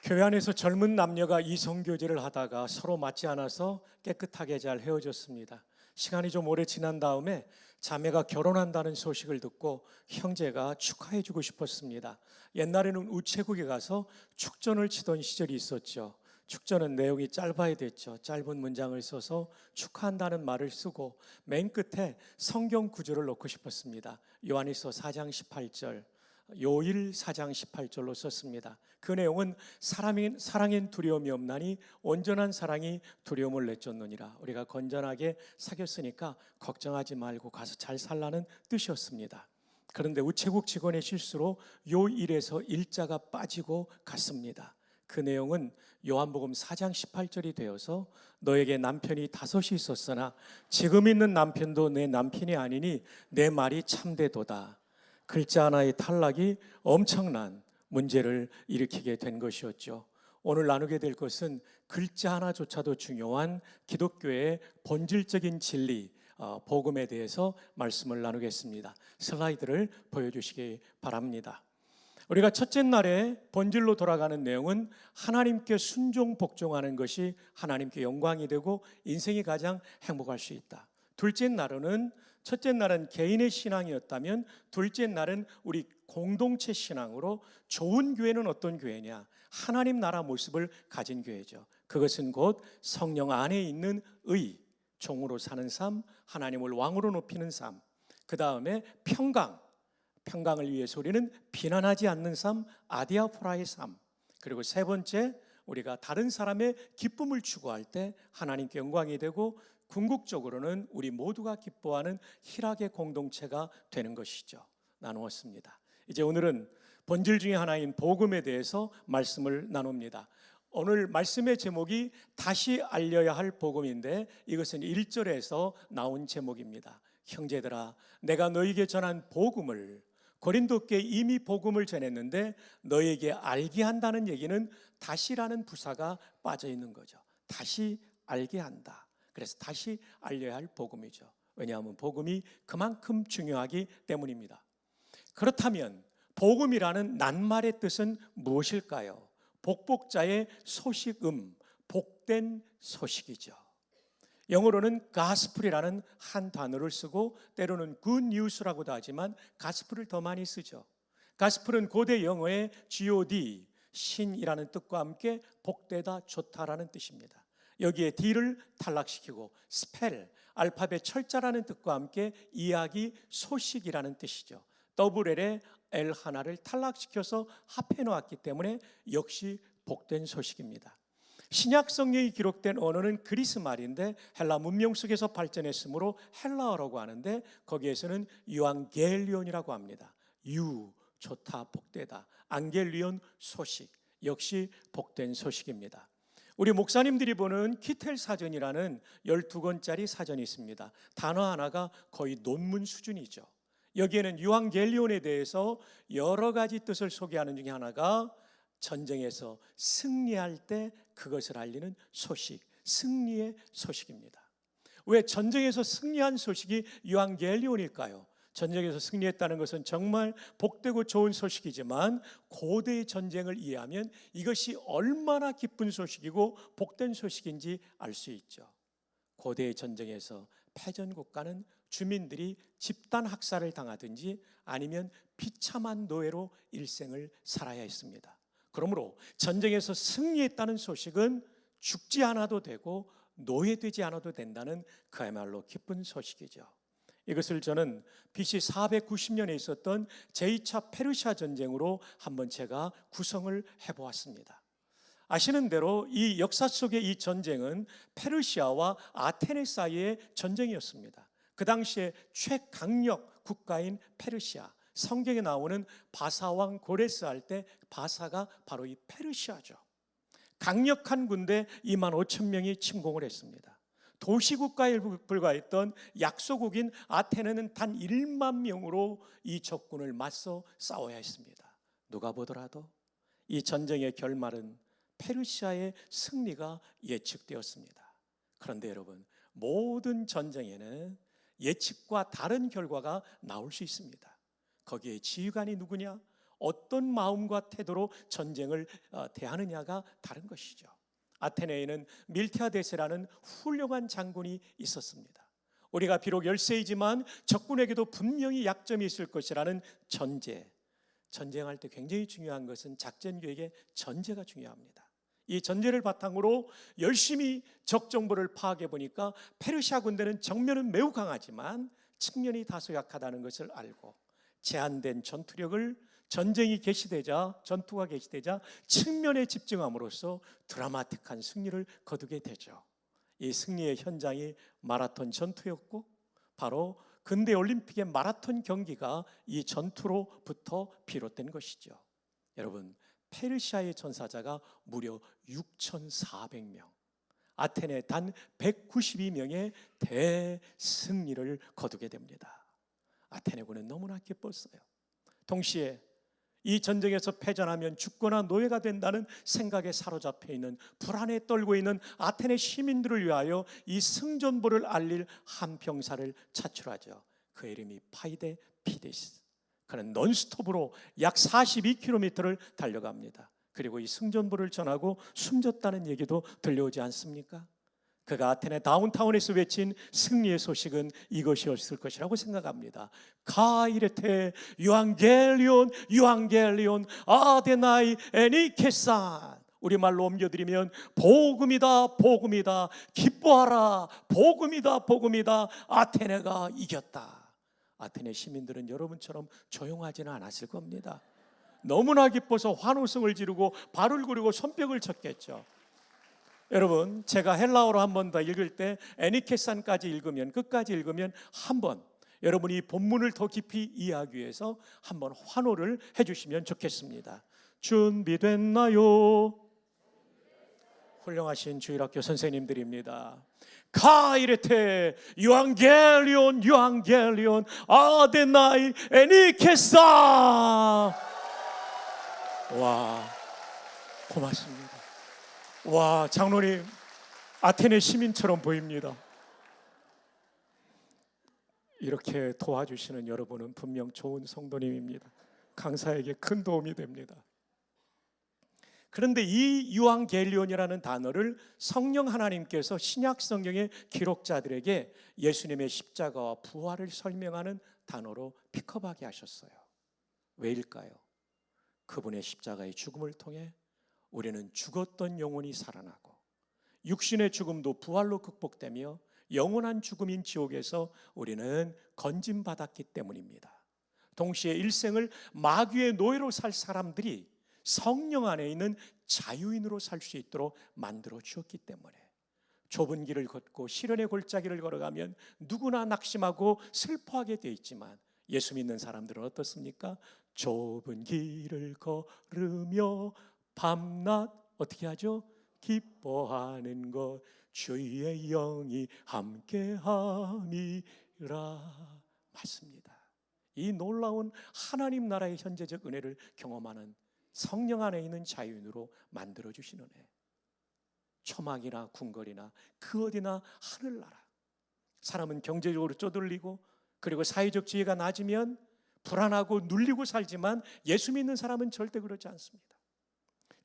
교회 안에서 젊은 남녀가 이성교제를 하다가 서로 맞지 않아서 깨끗하게 잘 헤어졌습니다. 시간이 좀 오래 지난 다음에 자매가 결혼한다는 소식을 듣고 형제가 축하해주고 싶었습니다. 옛날에는 우체국에 가서 축전을 치던 시절이 있었죠. 축전은 내용이 짧아야 됐죠. 짧은 문장을 써서 축하한다는 말을 쓰고 맨 끝에 성경 구절을 넣고 싶었습니다. 요한일서 4장 18절, 요일 4장 18절로 썼습니다. 그 내용은 사랑엔 두려움이 없나니 온전한 사랑이 두려움을 내쫓느니라. 우리가 건전하게 사귀었으니까 걱정하지 말고 가서 잘 살라는 뜻이었습니다. 그런데 우체국 직원의 실수로 요일에서 일자가 빠지고 갔습니다. 그 내용은 요한복음 4장 18절이 되어서 너에게 남편이 5이 있었으나 지금 있는 남편도 내 남편이 아니니 내 말이 참되도다. 글자 하나의 탈락이 엄청난 문제를 일으키게 된 것이었죠. 오늘 나누게 될 것은 글자 하나조차도 중요한 기독교의 본질적인 진리, 복음에 대해서 말씀을 나누겠습니다. 슬라이드를 보여주시기 바랍니다. 우리가 첫째 날에 본질로 돌아가는 내용은 하나님께 순종 복종하는 것이 하나님께 영광이 되고 인생이 가장 행복할 수 있다. 둘째 날은 첫째 날은 개인의 신앙이었다면 둘째 날은 우리 공동체 신앙으로 좋은 교회는 어떤 교회냐? 하나님 나라 모습을 가진 교회죠. 그것은 곧 성령 안에 있는 의, 종으로 사는 삶, 하나님을 왕으로 높이는 삶. 그 다음에 평강을 위해서 우리는 비난하지 않는 삶, 아디아포라의 삶. 그리고 세 번째, 우리가 다른 사람의 기쁨을 추구할 때 하나님께 영광이 되고, 궁극적으로는 우리 모두가 기뻐하는 희락의 공동체가 되는 것이죠. 나누었습니다. 이제 오늘은 본질 중에 하나인 복음에 대해서 말씀을 나눕니다. 오늘 말씀의 제목이 다시 알려야 할 복음인데, 이것은 1절에서 나온 제목입니다. 형제들아, 내가 너에게 전한 복음을, 고린도께 이미 복음을 전했는데 너에게 알게 한다는 얘기는 다시라는 부사가 빠져 있는 거죠. 다시 알게 한다. 그래서 다시 알려야 할 복음이죠. 왜냐하면 복음이 그만큼 중요하기 때문입니다. 그렇다면 복음이라는 낱말의 뜻은 무엇일까요? 복복자의 소식음, 복된 소식이죠. 영어로는 gospel이라는 한 단어를 쓰고 때로는 good news라고도 하지만 gospel을 더 많이 쓰죠. gospel은 고대 영어의 God, 신이라는 뜻과 함께 복되다, 좋다라는 뜻입니다. 여기에 D를 탈락시키고 spell, 알파벳 철자라는 뜻과 함께 이야기, 소식이라는 뜻이죠. WL에 L 하나를 탈락시켜서 합해 놓았기 때문에 역시 복된 소식입니다. 신약 성경이 기록된 언어는 그리스 말인데 헬라 문명 속에서 발전했으므로 헬라어라고 하는데 거기에서는 유앙겔리온이라고 합니다. 좋다, 복되다. 안겔리온, 소식. 역시 복된 소식입니다. 우리 목사님들이 보는 키텔 사전이라는 12권짜리 사전이 있습니다. 단어 하나가 거의 논문 수준이죠. 여기에는 유앙겔리온에 대해서 여러 가지 뜻을 소개하는 중에 하나가 전쟁에서 승리할 때 그것을 알리는 소식, 승리의 소식입니다. 왜 전쟁에서 승리한 소식이 유앙겔리온일까요? 전쟁에서 승리했다는 것은 정말 복되고 좋은 소식이지만 고대의 전쟁을 이해하면 이것이 얼마나 기쁜 소식이고 복된 소식인지 알 수 있죠. 고대의 전쟁에서 패전 국가는 주민들이 집단 학살을 당하든지 아니면 비참한 노예로 일생을 살아야 했습니다. 그러므로 전쟁에서 승리했다는 소식은 죽지 않아도 되고 노예되지 않아도 된다는 그야말로 기쁜 소식이죠. 이것을 저는 BC 490년에 있었던 제2차 페르시아 전쟁으로 한번 제가 구성을 해보았습니다. 아시는 대로 이 역사 속의 이 전쟁은 페르시아와 아테네 사이의 전쟁이었습니다. 그 당시에 최강력 국가인 페르시아, 성경에 나오는 바사왕 고레스 할 때 바사가 바로 이 페르시아죠. 강력한 군대 2만 5천 명이 침공을 했습니다. 도시국가에 불과했던 약소국인 아테네는 단 1만 명으로 이 적군을 맞서 싸워야 했습니다. 누가 보더라도 이 전쟁의 결말은 페르시아의 승리가 예측되었습니다. 그런데 여러분, 모든 전쟁에는 예측과 다른 결과가 나올 수 있습니다. 거기에 지휘관이 누구냐, 어떤 마음과 태도로 전쟁을 대하느냐가 다른 것이죠. 아테네에는 밀티아데세라는 훌륭한 장군이 있었습니다. 우리가 비록 열세이지만 적군에게도 분명히 약점이 있을 것이라는 전쟁할 때 굉장히 중요한 것은 작전 계획의 전제가 중요합니다. 이 전제를 바탕으로 열심히 적 정보를 파악해 보니까 페르시아 군대는 정면은 매우 강하지만 측면이 다소 약하다는 것을 알고 제한된 전투력을 전투가 개시되자 측면에 집중함으로써 드라마틱한 승리를 거두게 되죠. 이 승리의 현장이 마라톤 전투였고 바로 근대 올림픽의 마라톤 경기가 이 전투로부터 비롯된 것이죠. 여러분, 페르시아의 전사자가 무려 6,400명, 아테네 단 192명의 대승리를 거두게 됩니다. 아테네군은 너무나 기뻤어요. 동시에 이 전쟁에서 패전하면 죽거나 노예가 된다는 생각에 사로잡혀 있는, 불안에 떨고 있는 아테네 시민들을 위하여 이 승전보를 알릴 한 병사를 차출하죠. 그 이름이 파이데 피데스. 그는 논스톱으로 약 42km를 달려갑니다. 그리고 이 승전보를 전하고 숨졌다는 얘기도 들려오지 않습니까? 그가 아테네 다운타운에서 외친 승리의 소식은 이것이었을 것이라고 생각합니다. 가이레테 유앙겔리온 유앙겔리온 아데나이 에니케산. 우리말로 옮겨드리면 복음이다 복음이다 기뻐하라 복음이다 복음이다 아테네가 이겼다. 아테네 시민들은 여러분처럼 조용하지는 않았을 겁니다. 너무나 기뻐서 환호성을 지르고 발을 구르고 손뼉을 쳤겠죠. 여러분, 제가 헬라어로 한 번 더 읽을 때 에니케산까지 읽으면, 끝까지 읽으면 한번 여러분이 본문을 더 깊이 이해하기 위해서 한번 환호를 해주시면 좋겠습니다. 준비됐나요? 훌륭하신 주일학교 선생님들입니다. 카이레테 유앙겔리온 유앙겔리온 아데나이 에니케사. 와, 고맙습니다. 와, 장로님 아테네 시민처럼 보입니다. 이렇게 도와주시는 여러분은 분명 좋은 성도님입니다. 강사에게 큰 도움이 됩니다. 그런데 이 유앙겔리온이라는 단어를 성령 하나님께서 신약 성경의 기록자들에게 예수님의 십자가와 부활을 설명하는 단어로 픽업하게 하셨어요. 왜일까요? 그분의 십자가의 죽음을 통해 우리는 죽었던 영혼이 살아나고 육신의 죽음도 부활로 극복되며 영원한 죽음인 지옥에서 우리는 건짐받았기 때문입니다. 동시에 일생을 마귀의 노예로 살 사람들이 성령 안에 있는 자유인으로 살 수 있도록 만들어 주었기 때문에 좁은 길을 걷고 시련의 골짜기를 걸어가면 누구나 낙심하고 슬퍼하게 되어 있지만 예수 믿는 사람들은 어떻습니까? 좁은 길을 걸으며 밤낮 어떻게 하죠? 기뻐하는 것 주의 영이 함께함이라. 맞습니다. 이 놀라운 하나님 나라의 현재적 은혜를 경험하는 성령 안에 있는 자유인으로 만들어주시는 애. 초막이나 궁궐이나 그 어디나 하늘나라. 사람은 경제적으로 쪼들리고 그리고 사회적 지위가 낮으면 불안하고 눌리고 살지만 예수 믿는 사람은 절대 그렇지 않습니다.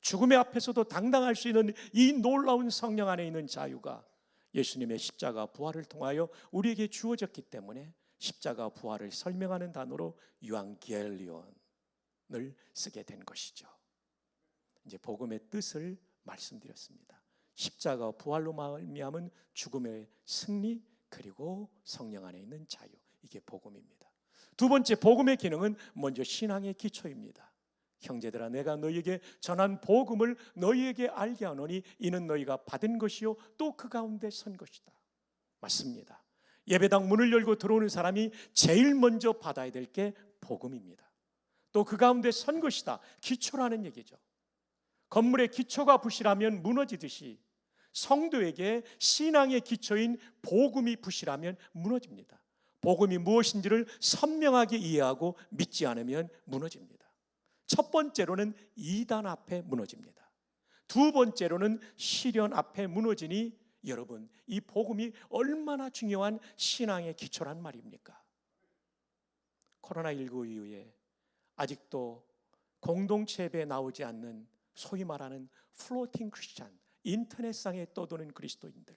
죽음의 앞에서도 당당할 수 있는 이 놀라운 성령 안에 있는 자유가 예수님의 십자가 부활을 통하여 우리에게 주어졌기 때문에 십자가 부활을 설명하는 단어로 유앙겔리온을 쓰게 된 것이죠. 이제 복음의 뜻을 말씀드렸습니다. 십자가 부활로 말미암은 죽음의 승리 그리고 성령 안에 있는 자유, 이게 복음입니다. 두 번째, 복음의 기능은 먼저 신앙의 기초입니다. 형제들아, 내가 너희에게 전한 복음을 너희에게 알게 하노니 이는 너희가 받은 것이요 또 그 가운데 선 것이다. 맞습니다. 예배당 문을 열고 들어오는 사람이 제일 먼저 받아야 될 게 복음입니다. 또 그 가운데 선 것이다. 기초라는 얘기죠. 건물의 기초가 부실하면 무너지듯이 성도에게 신앙의 기초인 복음이 부실하면 무너집니다. 복음이 무엇인지를 선명하게 이해하고 믿지 않으면 무너집니다. 첫 번째로는 이단 앞에 무너집니다. 두 번째로는 시련 앞에 무너지니 여러분, 이 복음이 얼마나 중요한 신앙의 기초란 말입니까? 코로나19 이후에 아직도 공동체 예배에 나오지 않는 소위 말하는 플로팅 크리스찬, 인터넷상에 떠도는 그리스도인들,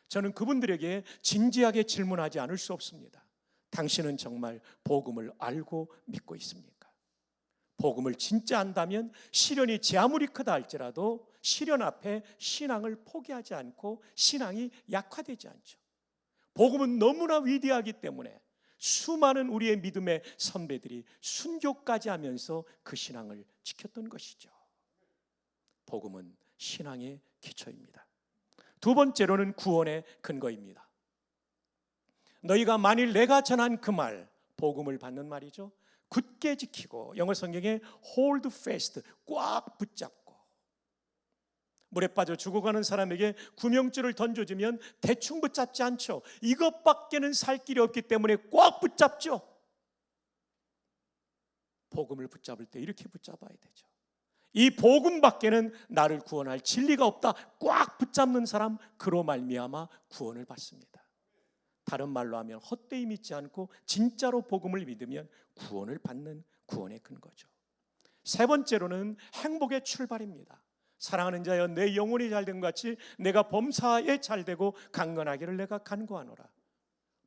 저는 그분들에게 진지하게 질문하지 않을 수 없습니다. 당신은 정말 복음을 알고 믿고 있습니까? 복음을 진짜 안다면 시련이 제 아무리 크다 할지라도 시련 앞에 신앙을 포기하지 않고 신앙이 약화되지 않죠. 복음은 너무나 위대하기 때문에 수많은 우리의 믿음의 선배들이 순교까지 하면서 그 신앙을 지켰던 것이죠. 복음은 신앙의 기초입니다. 두 번째로는 구원의 근거입니다. 너희가 만일 내가 전한 그 말, 복음을 받는 말이죠, 굳게 지키고, 영어 성경에 hold fast, 꽉 붙잡고, 물에 빠져 죽어가는 사람에게 구명줄을 던져주면 대충 붙잡지 않죠. 이것밖에는 살 길이 없기 때문에 꽉 붙잡죠. 복음을 붙잡을 때 이렇게 붙잡아야 되죠. 이 복음밖에는 나를 구원할 진리가 없다. 꽉 붙잡는 사람, 그로 말미암아 구원을 받습니다. 다른 말로 하면 헛되이 믿지 않고 진짜로 복음을 믿으면 구원을 받는 구원의 근거죠. 세 번째로는 행복의 출발입니다. 사랑하는 자여 내 영혼이 잘된 것 같이 내가 범사에 잘되고 강건하기를 내가 간구하노라.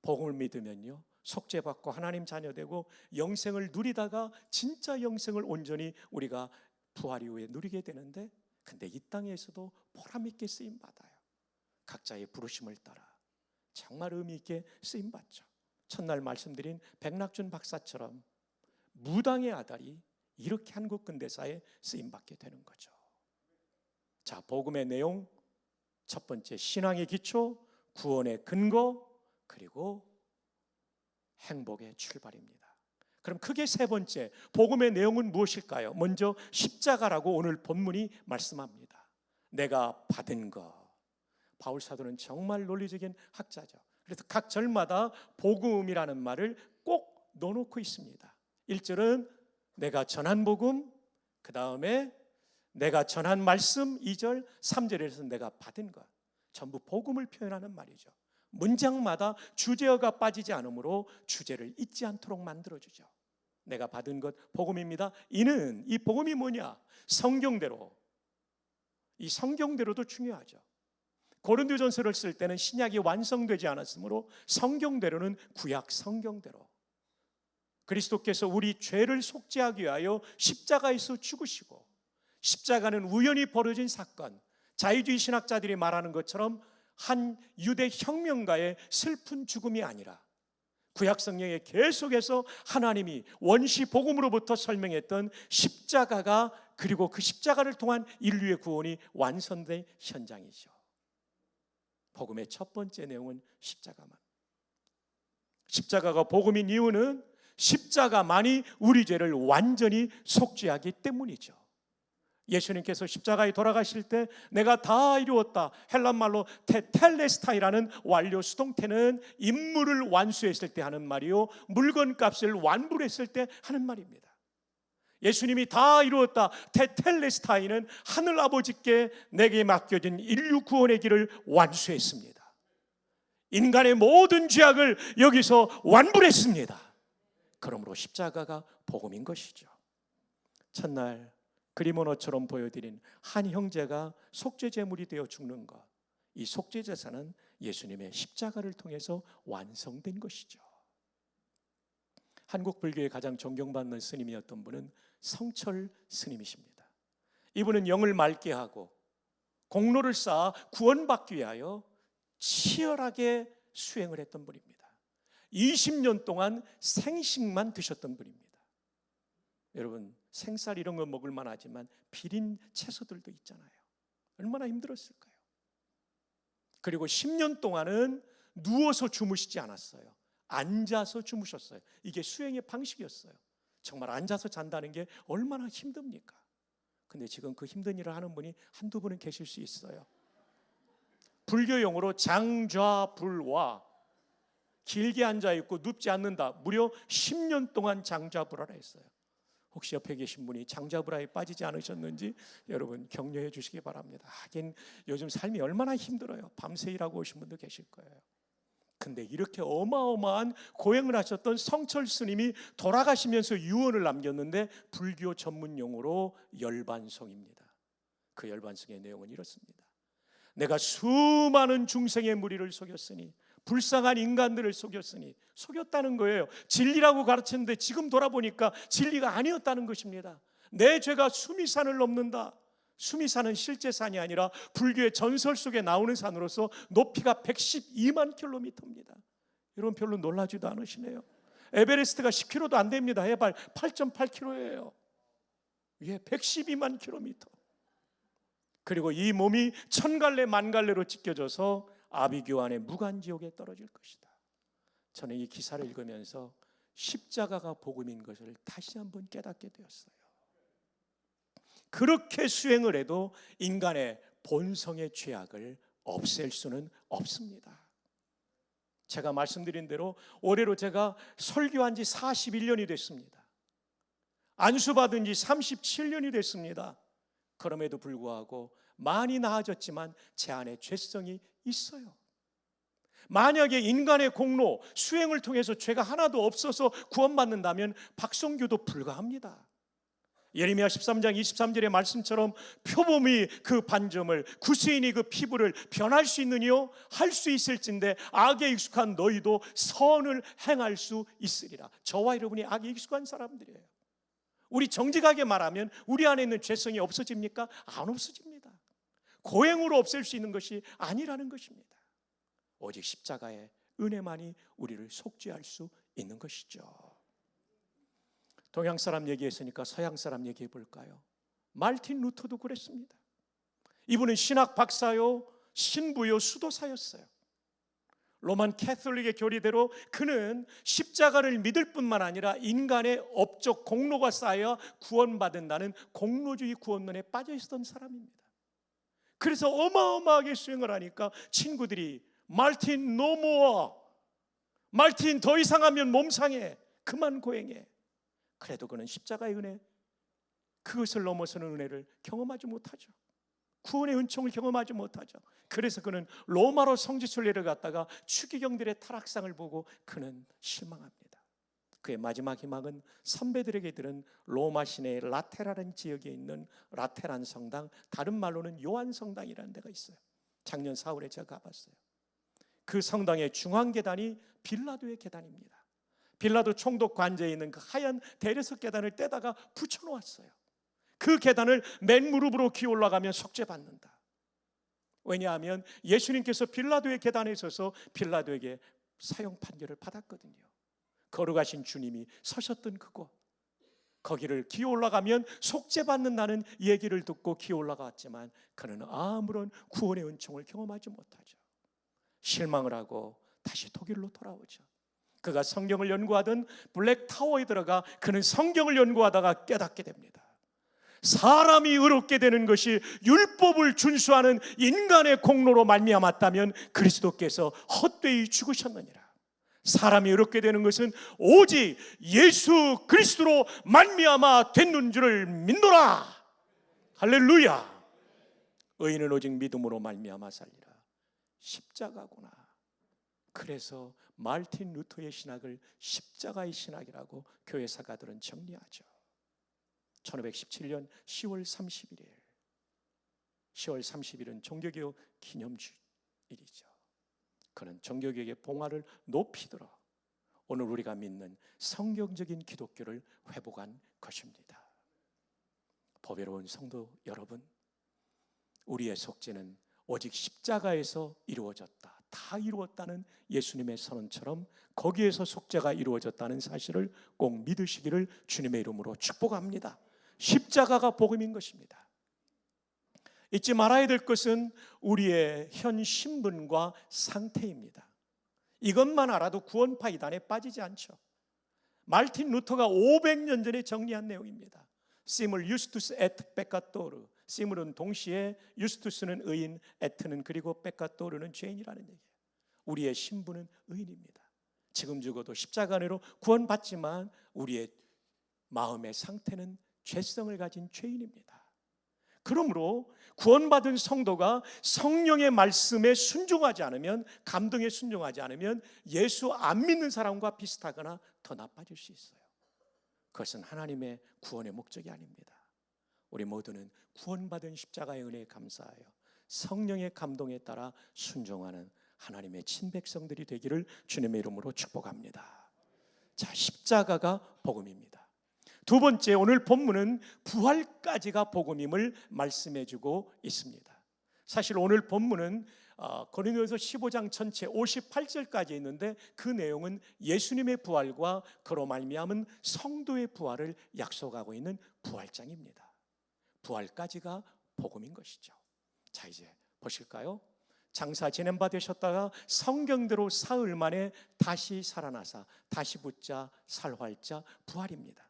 복음을 믿으면요 속죄받고 하나님 자녀되고 영생을 누리다가 진짜 영생을 온전히 우리가 부활 이후에 누리게 되는데, 근데 이 땅에서도 보람있게 쓰임받아요. 각자의 부르심을 따라 정말 의미있게 쓰임받죠. 첫날 말씀드린 백낙준 박사처럼 무당의 아들이 이렇게 한국 근대사에 쓰임받게 되는 거죠. 자, 복음의 내용 첫 번째 신앙의 기초, 구원의 근거, 그리고 행복의 출발입니다. 그럼 크게 세 번째 복음의 내용은 무엇일까요? 먼저 십자가라고 오늘 본문이 말씀합니다. 내가 받은 것. 바울 사도는 정말 논리적인 학자죠. 그래서 각 절마다 복음이라는 말을 꼭 넣어놓고 있습니다. 1절은 내가 전한 복음, 그 다음에 내가 전한 말씀 2절, 3절에서 내가 받은 것. 전부 복음을 표현하는 말이죠. 문장마다 주제어가 빠지지 않으므로 주제를 잊지 않도록 만들어주죠. 내가 받은 것 복음입니다. 이는 이 복음이 뭐냐? 성경대로. 이 성경대로도 중요하죠. 고린도전서를 쓸 때는 신약이 완성되지 않았으므로 성경대로는 구약 성경대로 그리스도께서 우리 죄를 속죄하기 위하여 십자가에서 죽으시고, 십자가는 우연히 벌어진 사건, 자유주의 신학자들이 말하는 것처럼 한 유대 혁명가의 슬픈 죽음이 아니라 구약 성경에 계속해서 하나님이 원시 복음으로부터 설명했던 십자가가, 그리고 그 십자가를 통한 인류의 구원이 완성된 현장이죠. 복음의 첫 번째 내용은 십자가만. 십자가가 복음인 이유는 십자가만이 우리 죄를 완전히 속죄하기 때문이죠. 예수님께서 십자가에 돌아가실 때 내가 다 이루었다, 헬란말로 테텔레스타이라는 완료 수동태는 임무를 완수했을 때 하는 말이요, 물건값을 완불했을 때 하는 말입니다. 예수님이 다 이루었다, 테텔레스타이는 하늘 아버지께 내게 맡겨진 인류 구원의 길을 완수했습니다. 인간의 모든 죄악을 여기서 완불했습니다. 그러므로 십자가가 복음인 것이죠. 첫날 그리모노처럼 보여드린 한 형제가 속죄제물이 되어 죽는 것, 이 속죄제사는 예수님의 십자가를 통해서 완성된 것이죠. 한국 불교의 가장 존경받는 스님이었던 분은 성철 스님이십니다. 이분은 영을 맑게 하고 공로를 쌓아 구원받기 위하여 치열하게 수행을 했던 분입니다. 20년 동안 생식만 드셨던 분입니다. 여러분, 생쌀 이런 거 먹을 만하지만 비린 채소들도 있잖아요. 얼마나 힘들었을까요? 그리고 10년 동안은 누워서 주무시지 않았어요. 앉아서 주무셨어요. 이게 수행의 방식이었어요. 정말 앉아서 잔다는 게 얼마나 힘듭니까? 근데 지금 그 힘든 일을 하는 분이 한두 분은 계실 수 있어요. 불교 용어로 장좌불화, 길게 앉아있고 눕지 않는다, 무려 10년 동안 장좌불화를 했어요. 혹시 옆에 계신 분이 장좌불화에 빠지지 않으셨는지 여러분 격려해 주시기 바랍니다. 하긴 요즘 삶이 얼마나 힘들어요. 밤새 일하고 오신 분도 계실 거예요. 근데 이렇게 어마어마한 고행을 하셨던 성철 스님이 돌아가시면서 유언을 남겼는데 불교 전문 용어로 열반송입니다. 그 열반송의 내용은 이렇습니다. 내가 수많은 중생의 무리를 속였으니, 불쌍한 인간들을 속였으니, 속였다는 거예요. 진리라고 가르쳤는데 지금 돌아보니까 진리가 아니었다는 것입니다. 내 죄가 수미산을 넘는다. 수미산은 실제 산이 아니라 불교의 전설 속에 나오는 산으로서 높이가 112만 킬로미터입니다. 여러분 별로 놀라지도 않으시네요. 에베레스트가 10km도 안 됩니다. 해발 8.8km예요. 예, 112만 킬로미터. 그리고 이 몸이 천갈래 만갈래로 찢겨져서 아비규환의 무간지옥에 떨어질 것이다. 저는 이 기사를 읽으면서 십자가가 복음인 것을 다시 한번 깨닫게 되었어요. 그렇게 수행을 해도 인간의 본성의 죄악을 없앨 수는 없습니다. 제가 말씀드린 대로 올해로 제가 설교한 지 41년이 됐습니다. 안수받은 지 37년이 됐습니다. 그럼에도 불구하고 많이 나아졌지만 제 안에 죄성이 있어요. 만약에 인간의 공로, 수행을 통해서 죄가 하나도 없어서 구원받는다면 박성규도 불가합니다. 예레미야 13장 23절의 말씀처럼 표범이 그 반점을, 구스인이 그 피부를 변할 수 있느니요? 할 수 있을진데 악에 익숙한 너희도 선을 행할 수 있으리라. 저와 여러분이 악에 익숙한 사람들이에요. 우리 정직하게 말하면 우리 안에 있는 죄성이 없어집니까? 안 없어집니다. 고행으로 없앨 수 있는 것이 아니라는 것입니다. 오직 십자가의 은혜만이 우리를 속죄할 수 있는 것이죠. 동양 사람 얘기했으니까 서양 사람 얘기해 볼까요? 말틴 루터도 그랬습니다. 이분은 신학 박사요, 신부요, 수도사였어요. 로만 캐톨릭의 교리대로 그는 십자가를 믿을 뿐만 아니라 인간의 업적 공로가 쌓여 구원받는다는 공로주의 구원론에 빠져 있었던 사람입니다. 그래서 어마어마하게 수행을 하니까 친구들이 말틴 노모어, 말틴 더 이상 하면 몸 상해, 그만 고행해. 그래도 그는 십자가의 은혜, 그것을 넘어서는 은혜를 경험하지 못하죠. 구원의 은총을 경험하지 못하죠. 그래서 그는 로마로 성지순례를 갔다가 추기경들의 타락상을 보고 그는 실망합니다. 그의 마지막 희망은 선배들에게 들은 로마 시내의 라테라는 지역에 있는 라테란 성당, 다른 말로는 요한 성당이라는 데가 있어요. 작년 4월에 제가 가봤어요. 그 성당의 중앙 계단이 빌라도의 계단입니다. 빌라도 총독 관제에 있는 그 하얀 대리석 계단을 떼다가 붙여놓았어요. 그 계단을 맨 무릎으로 기어 올라가면 속죄받는다. 왜냐하면 예수님께서 빌라도의 계단에 서서 빌라도에게 사형 판결을 받았거든요. 걸어가신 주님이 서셨던 그곳, 거기를 기어 올라가면 속죄받는다는 얘기를 듣고 기어 올라갔지만 그는 아무런 구원의 은총을 경험하지 못하죠. 실망을 하고 다시 독일로 돌아오죠. 그가 성경을 연구하던 블랙타워에 들어가 그는 성경을 연구하다가 깨닫게 됩니다. 사람이 의롭게 되는 것이 율법을 준수하는 인간의 공로로 말미암았다면 그리스도께서 헛되이 죽으셨느니라. 사람이 의롭게 되는 것은 오직 예수 그리스도로 말미암아 됐는 줄을 믿노라. 할렐루야. 의인은 오직 믿음으로 말미암아 살리라. 십자가구나. 그래서 말틴 루터의 신학을 십자가의 신학이라고 교회 사가들은 정리하죠. 1517년 10월 30일이에요. 10월 30일은 종교개혁 기념주일이죠. 그는 종교개혁의 봉화를 높이 들어 오늘 우리가 믿는 성경적인 기독교를 회복한 것입니다. 보배로운 성도 여러분, 우리의 속죄는 오직 십자가에서 이루어졌다. 다 이루었다는 예수님의 선언처럼 거기에서 속죄가 이루어졌다는 사실을 꼭 믿으시기를 주님의 이름으로 축복합니다. 십자가가 복음인 것입니다. 잊지 말아야 될 것은 우리의 현 신분과 상태입니다. 이것만 알아도 구원파 이단에 빠지지 않죠. 말틴 루터가 500년 전에 정리한 내용입니다. 시물 유스투스 에트 페카토르. 시물은 동시에 유스투스는 의인, 에트는 그리고 페카토르는 죄인이라는 얘기예요. 우리의 신분은 의인입니다. 지금 죽어도 십자가 안으로 구원받지만 우리의 마음의 상태는 죄성을 가진 죄인입니다. 그러므로 구원받은 성도가 성령의 말씀에 순종하지 않으면, 감동에 순종하지 않으면 예수 안 믿는 사람과 비슷하거나 더 나빠질 수 있어요. 그것은 하나님의 구원의 목적이 아닙니다. 우리 모두는 구원받은 십자가의 은혜에 감사하여 성령의 감동에 따라 순종하는 하나님의 친백성들이 되기를 주님의 이름으로 축복합니다. 자, 십자가가 복음입니다. 두 번째, 오늘 본문은 부활까지가 복음임을 말씀해주고 있습니다. 사실 오늘 본문은 고린도전서 15장 전체 58절까지 있는데 그 내용은 예수님의 부활과 그로 말미암은 성도의 부활을 약속하고 있는 부활장입니다. 부활까지가 복음인 것이죠. 자, 이제 보실까요? 장사 지낸 바 되셨다가 성경대로 사흘 만에 다시 살아나사 다시 붙자 살활자 부활입니다.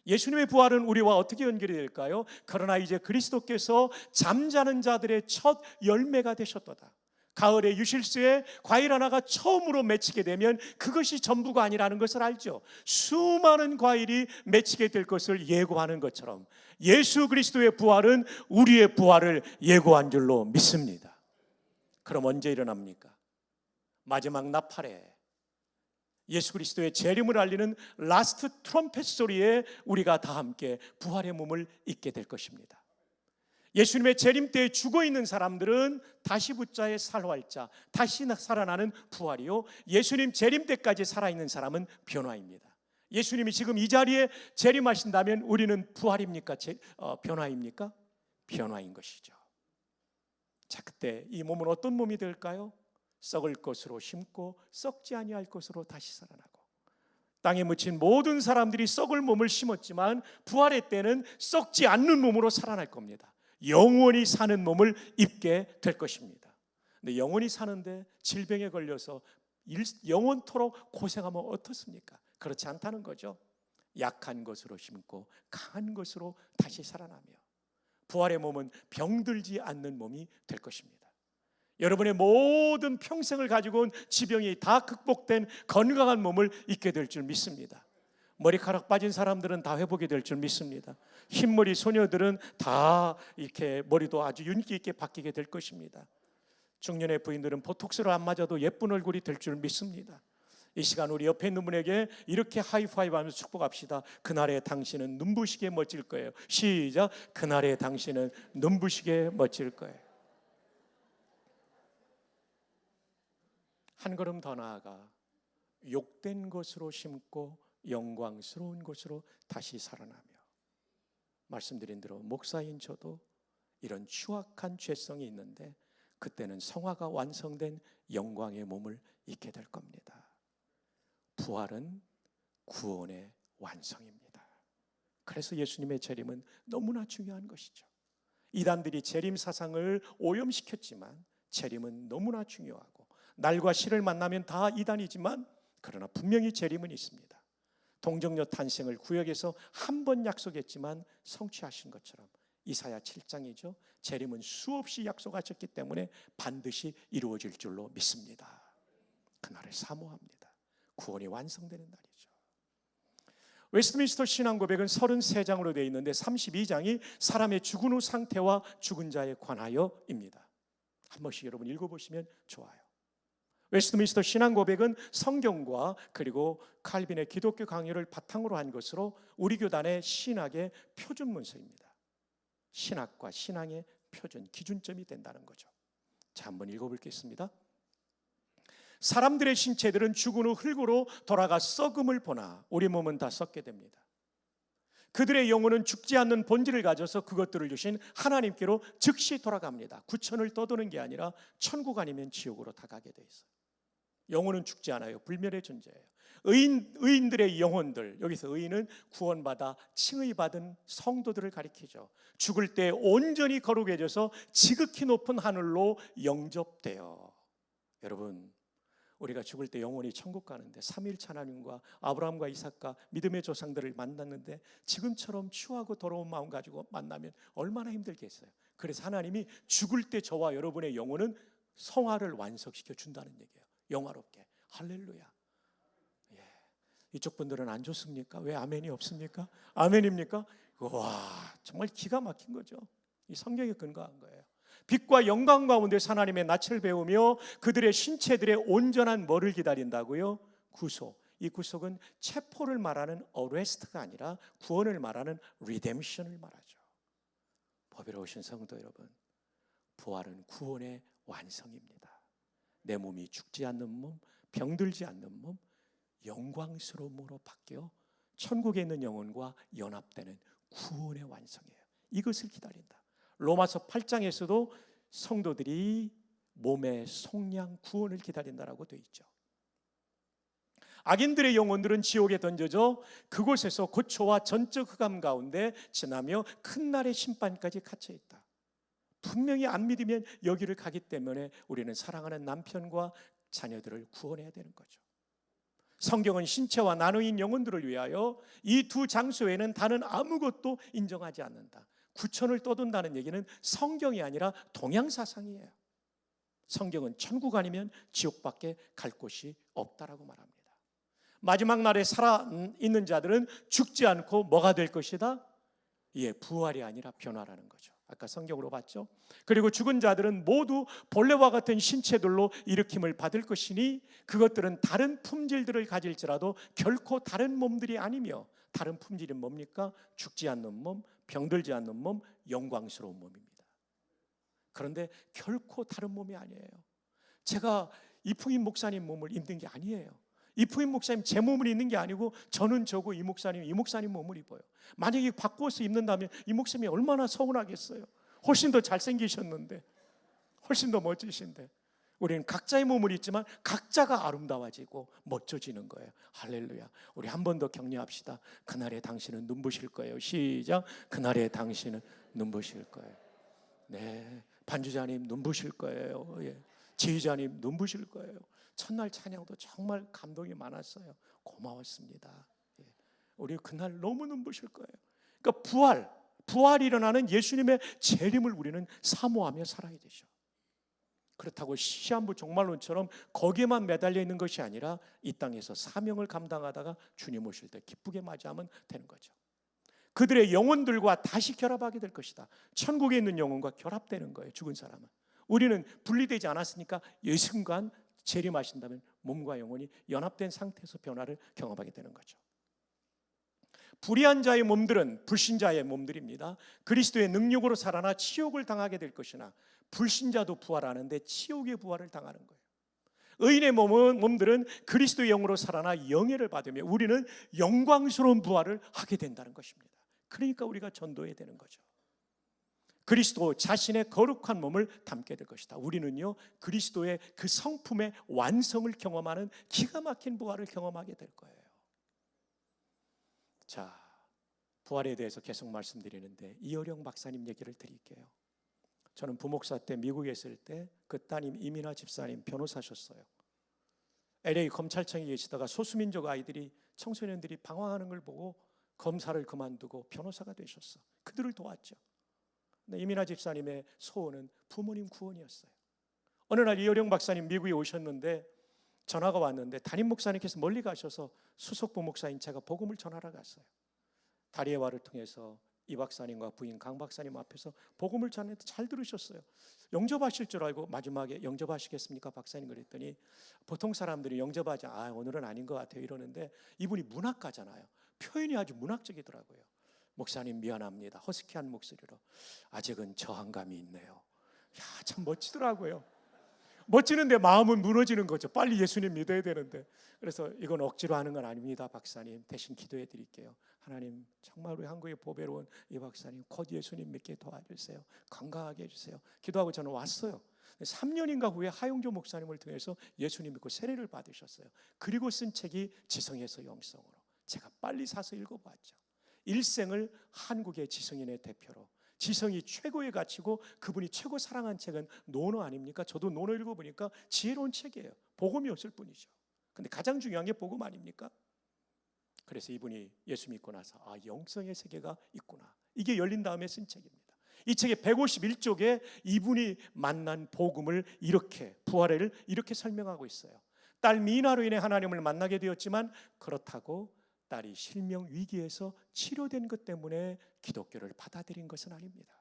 예수님의 부활은 우리와 어떻게 연결이 될까요? 그러나 이제 그리스도께서 잠자는 자들의 첫 열매가 되셨도다. 가을에 유실수에 과일 하나가 처음으로 맺히게 되면 그것이 전부가 아니라는 것을 알죠. 수많은 과일이 맺히게 될 것을 예고하는 것처럼 예수 그리스도의 부활은 우리의 부활을 예고한 줄로 믿습니다. 그럼 언제 일어납니까? 마지막 나팔에 예수 그리스도의 재림을 알리는 라스트 트럼펫 소리에 우리가 다 함께 부활의 몸을 입게 될 것입니다. 예수님의 재림 때에 죽어있는 사람들은 다시 붙자의 살활자, 다시 살아나는 부활이요, 예수님 재림 때까지 살아있는 사람은 변화입니다. 예수님이 지금 이 자리에 재림하신다면 우리는 부활입니까? 변화입니까? 변화인 것이죠. 자, 그때 이 몸은 어떤 몸이 될까요? 썩을 것으로 심고 썩지 아니할 것으로 다시 살아나고, 땅에 묻힌 모든 사람들이 썩을 몸을 심었지만 부활의 때는 썩지 않는 몸으로 살아날 겁니다. 영원히 사는 몸을 입게 될 것입니다. 근데 영원히 사는데 질병에 걸려서 영원토록 고생하면 어떻습니까? 그렇지 않다는 거죠. 약한 것으로 심고 강한 것으로 다시 살아나며 부활의 몸은 병들지 않는 몸이 될 것입니다. 여러분의 모든 평생을 가지고 온 지병이 다 극복된 건강한 몸을 입게 될 줄 믿습니다. 머리카락 빠진 사람들은 다 회복이 될 줄 믿습니다. 흰머리 소녀들은 다 이렇게 머리도 아주 윤기 있게 바뀌게 될 것입니다. 중년의 부인들은 보톡스를 안 맞아도 예쁜 얼굴이 될 줄 믿습니다. 이 시간 우리 옆에 있는 분에게 이렇게 하이파이브 하면서 축복합시다. 그날의 당신은 눈부시게 멋질 거예요. 시작. 그날의 당신은 눈부시게 멋질 거예요. 한 걸음 더 나아가 욕된 것으로 심고 영광스러운 것으로 다시 살아나며, 말씀드린 대로 목사인 저도 이런 추악한 죄성이 있는데 그때는 성화가 완성된 영광의 몸을 입게 될 겁니다. 부활은 구원의 완성입니다. 그래서 예수님의 재림은 너무나 중요한 것이죠. 이단들이 재림 사상을 오염시켰지만 재림은 너무나 중요하고, 날과 시를 만나면 다 이단이지만 그러나 분명히 재림은 있습니다. 동정녀 탄생을 구약에서 한 번 약속했지만 성취하신 것처럼 이사야 7장이죠. 재림은 수없이 약속하셨기 때문에 반드시 이루어질 줄로 믿습니다. 그날을 사모합니다. 구원이 완성되는 날이죠. 웨스트민스터 신앙고백은 33장으로 되어 있는데 32장이 사람의 죽은 후 상태와 죽은 자에 관하여입니다. 한 번씩 여러분 읽어보시면 좋아요. 웨스트민스터 신앙고백은 성경과 그리고 칼빈의 기독교 강요를 바탕으로 한 것으로 우리 교단의 신학의 표준 문서입니다. 신학과 신앙의 표준, 기준점이 된다는 거죠. 자, 한번 읽어보겠습니다. 사람들의 신체들은 죽은 후 흙으로 돌아가 썩음을 보나 우리 몸은 다 썩게 됩니다. 그들의 영혼은 죽지 않는 본질을 가져서 그것들을 주신 하나님께로 즉시 돌아갑니다. 구천을 떠도는 게 아니라 천국 아니면 지옥으로 다 가게 돼 있어요. 영혼은 죽지 않아요. 불멸의 존재예요. 의인들의 영혼들, 여기서 의인은 구원받아 칭의받은 성도들을 가리키죠. 죽을 때 온전히 거룩해져서 지극히 높은 하늘로 영접돼요. 여러분, 우리가 죽을 때 영원히 천국 가는데 삼위일체 하나님과 아브라함과 이삭과 믿음의 조상들을 만났는데 지금처럼 추하고 더러운 마음 가지고 만나면 얼마나 힘들겠어요. 그래서 하나님이 죽을 때 저와 여러분의 영혼은 성화를 완성시켜 준다는 얘기예요. 영화롭게. 할렐루야. 예. 이쪽 분들은 안 좋습니까? 왜 아멘이 없습니까? 아멘입니까? 와, 정말 기가 막힌 거죠. 이 성경에 근거한 거예요. 빛과 영광 가운데 하나님의 낯을 배우며 그들의 신체들의 온전한 뭐를 기다린다고요? 구속. 이 구속은 체포를 말하는 어레스트가 아니라 구원을 말하는 리뎀션을 말하죠. 법이로우신 성도 여러분, 부활은 구원의 완성입니다. 내 몸이 죽지 않는 몸, 병들지 않는 몸, 영광스러움으로 바뀌어 천국에 있는 영혼과 연합되는 구원의 완성이에요. 이것을 기다린다. 로마서 8장에서도 성도들이 몸의 속량 구원을 기다린다라고 되어 있죠. 악인들의 영혼들은 지옥에 던져져 그곳에서 고초와 전적 흑암 가운데 지나며 큰 날의 심판까지 갇혀 있다. 분명히 안 믿으면 여기를 가기 때문에 우리는 사랑하는 남편과 자녀들을 구원해야 되는 거죠. 성경은 신체와 나누인 영혼들을 위하여 이 두 장소에는 다른 아무것도 인정하지 않는다. 구천을 떠돈다는 얘기는 성경이 아니라 동양사상이에요. 성경은 천국 아니면 지옥밖에 갈 곳이 없다라고 말합니다. 마지막 날에 살아있는 자들은 죽지 않고 뭐가 될 것이다? 예, 부활이 아니라 변화라는 거죠. 아까 성경으로 봤죠. 그리고 죽은 자들은 모두 본래와 같은 신체들로 일으킴을 받을 것이니 그것들은 다른 품질들을 가질지라도 결코 다른 몸들이 아니며, 다른 품질이 뭡니까? 죽지 않는 몸, 병들지 않는 몸, 영광스러운 몸입니다. 그런데 결코 다른 몸이 아니에요. 제가 이풍임 목사님 몸을 입는 게 아니에요. 이풍임 목사님 제 몸을 입는 게 아니고 저는 저고 이 목사님 몸을 입어요. 만약에 바꾸어서 입는다면 이 목사님이 얼마나 서운하겠어요. 훨씬 더 잘생기셨는데, 훨씬 더 멋지신데. 우리는 각자의 몸을 입지만 각자가 아름다워지고 멋져지는 거예요. 할렐루야. 우리 한 번 더 격려합시다. 그날에 당신은 눈부실 거예요. 시작. 그날에 당신은 눈부실 거예요. 네, 반주자님 눈부실 거예요. 예. 지휘자님 눈부실 거예요. 첫날 찬양도 정말 감동이 많았어요. 고마웠습니다. 예. 우리 그날 너무 눈부실 거예요. 그러니까 부활이 일어나는 예수님의 재림을 우리는 사모하며 살아야 되죠. 그렇다고 시한부 종말론처럼 거기에만 매달려 있는 것이 아니라 이 땅에서 사명을 감당하다가 주님 오실 때 기쁘게 맞이하면 되는 거죠. 그들의 영혼들과 다시 결합하게 될 것이다. 천국에 있는 영혼과 결합되는 거예요. 죽은 사람은. 우리는 분리되지 않았으니까 이 순간 재림하신다면 몸과 영혼이 연합된 상태에서 변화를 경험하게 되는 거죠. 불의한 자의 몸들은 불신자의 몸들입니다. 그리스도의 능력으로 살아나 치욕을 당하게 될 것이나 불신자도 부활하는데 치욕의 부활을 당하는 거예요. 의인의 몸들은 그리스도의 영으로 살아나 영예를 받으며 우리는 영광스러운 부활을 하게 된다는 것입니다. 그러니까 우리가 전도해야 되는 거죠. 그리스도 자신의 거룩한 몸을 담게 될 것이다. 우리는요, 그리스도의 그 성품의 완성을 경험하는 기가 막힌 부활을 경험하게 될 거예요. 자, 부활에 대해서 계속 말씀드리는데 이어령 박사님 얘기를 드릴게요. 저는 부목사 때 미국에 있을 때 그 따님 이민아 집사님 변호사셨어요. LA 검찰청에 계시다가 소수민족 아이들이, 청소년들이 방황하는 걸 보고 검사를 그만두고 변호사가 되셨어. 그들을 도왔죠. 이민아 집사님의 소원은 부모님 구원이었어요. 어느 날 이어령 박사님 미국에 오셨는데 전화가 왔는데 담임 목사님께서 멀리 가셔서 수석 부목사인 제가 복음을 전하러 갔어요. 다리에와를 통해서 이 박사님과 부인 강 박사님 앞에서 복음을 전했는데 잘 들으셨어요. 영접하실 줄 알고 마지막에 영접하시겠습니까 박사님 그랬더니 보통 사람들이 영접하지 오늘은 아닌 것 같아요 이러는데 이분이 문학가잖아요. 표현이 아주 문학적이더라고요. 목사님 미안합니다. 허스키한 목소리로 아직은 저항감이 있네요. 참 멋지더라고요. 멋지는데 마음은 무너지는 거죠. 빨리 예수님 믿어야 되는데. 그래서 이건 억지로 하는 건 아닙니다 박사님. 대신 기도해 드릴게요. 하나님 정말 우리 한국의 보배로운 이 박사님 곧 예수님 믿게 도와주세요. 건강하게 해주세요. 기도하고 저는 왔어요. 3년인가 후에 하용조 목사님을 통해서 예수님 믿고 세례를 받으셨어요. 그리고 쓴 책이 지성에서 영성으로. 제가 빨리 사서 읽어봤죠. 일생을 한국의 지성인의 대표로, 지성이 최고의 가치고 그분이 최고 사랑한 책은 논어 아닙니까? 저도 논어 읽어보니까 지혜로운 책이에요. 복음이 없을 뿐이죠. 근데 가장 중요한 게 복음 아닙니까? 그래서 이분이 예수 믿고 나서 영성의 세계가 있구나, 이게 열린 다음에 쓴 책입니다. 이 책의 151쪽에 이분이 만난 복음을 이렇게, 부활을 이렇게 설명하고 있어요. 딸 미나로 인해 하나님을 만나게 되었지만 그렇다고 딸이 실명 위기에서 치료된 것 때문에 기독교를 받아들인 것은 아닙니다.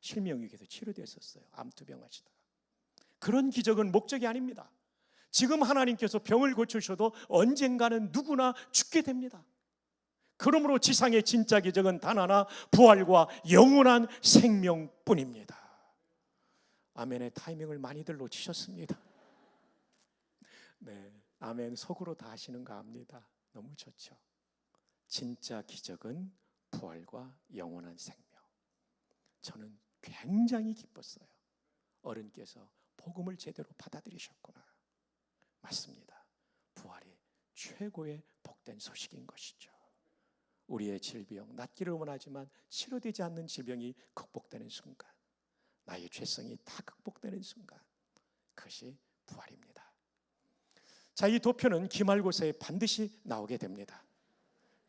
실명 위기에서 치료됐었어요. 암투병 하시다가. 그런 기적은 목적이 아닙니다. 지금 하나님께서 병을 고치셔도 언젠가는 누구나 죽게 됩니다. 그러므로 지상의 진짜 기적은 단 하나, 부활과 영원한 생명뿐입니다. 아멘의 타이밍을 많이들 놓치셨습니다. 네, 아멘 속으로 다 하시는가 합니다. 너무 좋죠. 진짜 기적은 부활과 영원한 생명. 저는 굉장히 기뻤어요. 어른께서 복음을 제대로 받아들이셨구나. 맞습니다. 부활이 최고의 복된 소식인 것이죠. 우리의 질병, 낫기를 원하지만 치료되지 않는 질병이 극복되는 순간, 나의 죄성이 다 극복되는 순간, 그것이 부활입니다. 자, 이 도표는 기말고사에 반드시 나오게 됩니다.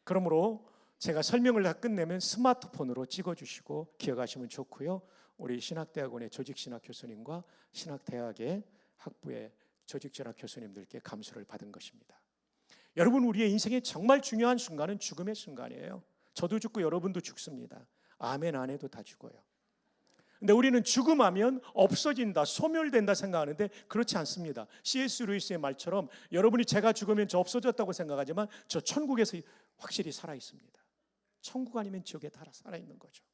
그러므로 제가 설명을 다 끝내면 스마트폰으로 찍어주시고 기억하시면 좋고요. 우리 신학대학원의 조직신학 교수님과 신학대학의 학부의 조직신학 교수님들께 감수를 받은 것입니다. 여러분, 우리의 인생에 정말 중요한 순간은 죽음의 순간이에요. 저도 죽고 여러분도 죽습니다. 아멘 안 해도 다 죽어요. 근데 우리는 죽음하면 없어진다, 소멸된다 생각하는데 그렇지 않습니다. C.S. 루이스의 말처럼 여러분이 제가 죽으면 저 없어졌다고 생각하지만 저 천국에서 확실히 살아 있습니다. 천국 아니면 지옥에 다 살아 있는 거죠.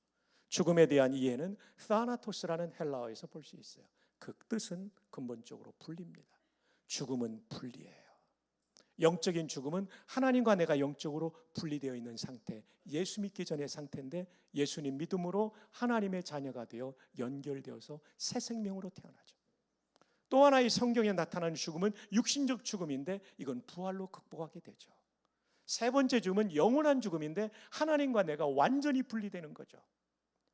죽음에 대한 이해는 타나토스라는 헬라어에서 볼 수 있어요. 그 뜻은 근본적으로 분리입니다. 죽음은 분리예요. 영적인 죽음은 하나님과 내가 영적으로 분리되어 있는 상태, 예수 믿기 전의 상태인데 예수님 믿음으로 하나님의 자녀가 되어 연결되어서 새 생명으로 태어나죠. 또 하나의 성경에 나타나는 죽음은 육신적 죽음인데 이건 부활로 극복하게 되죠. 세 번째 죽음은 영원한 죽음인데 하나님과 내가 완전히 분리되는 거죠.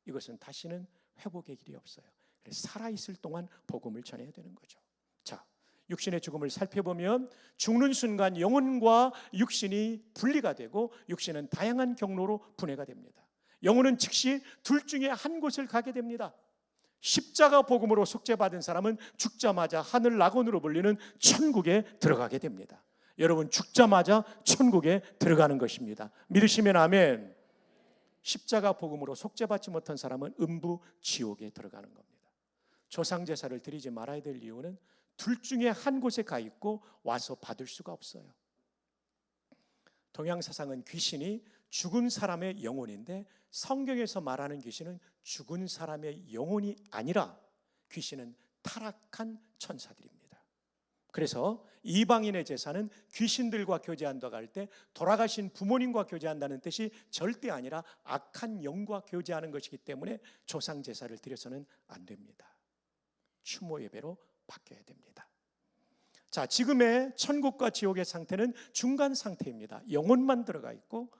이것은 다시는 회복의 길이 없어요. 그래서 살아있을 동안 복음을 전해야 되는 거죠. 자, 육신의 죽음을 살펴보면 죽는 순간 영혼과 육신이 분리가 되고 육신은 다양한 경로로 분해가 됩니다. 영혼은 즉시 둘 중에 한 곳을 가게 됩니다. 십자가 복음으로 속죄받은 사람은 죽자마자 하늘 낙원으로 불리는 천국에 들어가게 됩니다. 여러분, 죽자마자 천국에 들어가는 것입니다. 믿으시면 아멘. 십자가 복음으로 속죄받지 못한 사람은 음부 지옥에 들어가는 겁니다. 조상 제사를 드리지 말아야 될 이유는 둘 중에 한 곳에 가 있고 와서 받을 수가 없어요. 동양 사상은 귀신이 죽은 사람의 영혼인데 성경에서 말하는 귀신은 죽은 사람의 영혼이 아니라 귀신은 타락한 천사들입니다. 그래서 이방인의 제사는 귀신들과 교제한다고 할 때 돌아가신 부모님과 교제한다는 뜻이 절대 아니라 악한 영과 교제하는 것이기 때문에 조상 제사를 드려서는 안 됩니다. 추모 예배로 바뀌어야 됩니다. 자, 지금의 천국과 지옥의 상태는 중간 상태입니다. 영혼만 들어가 있고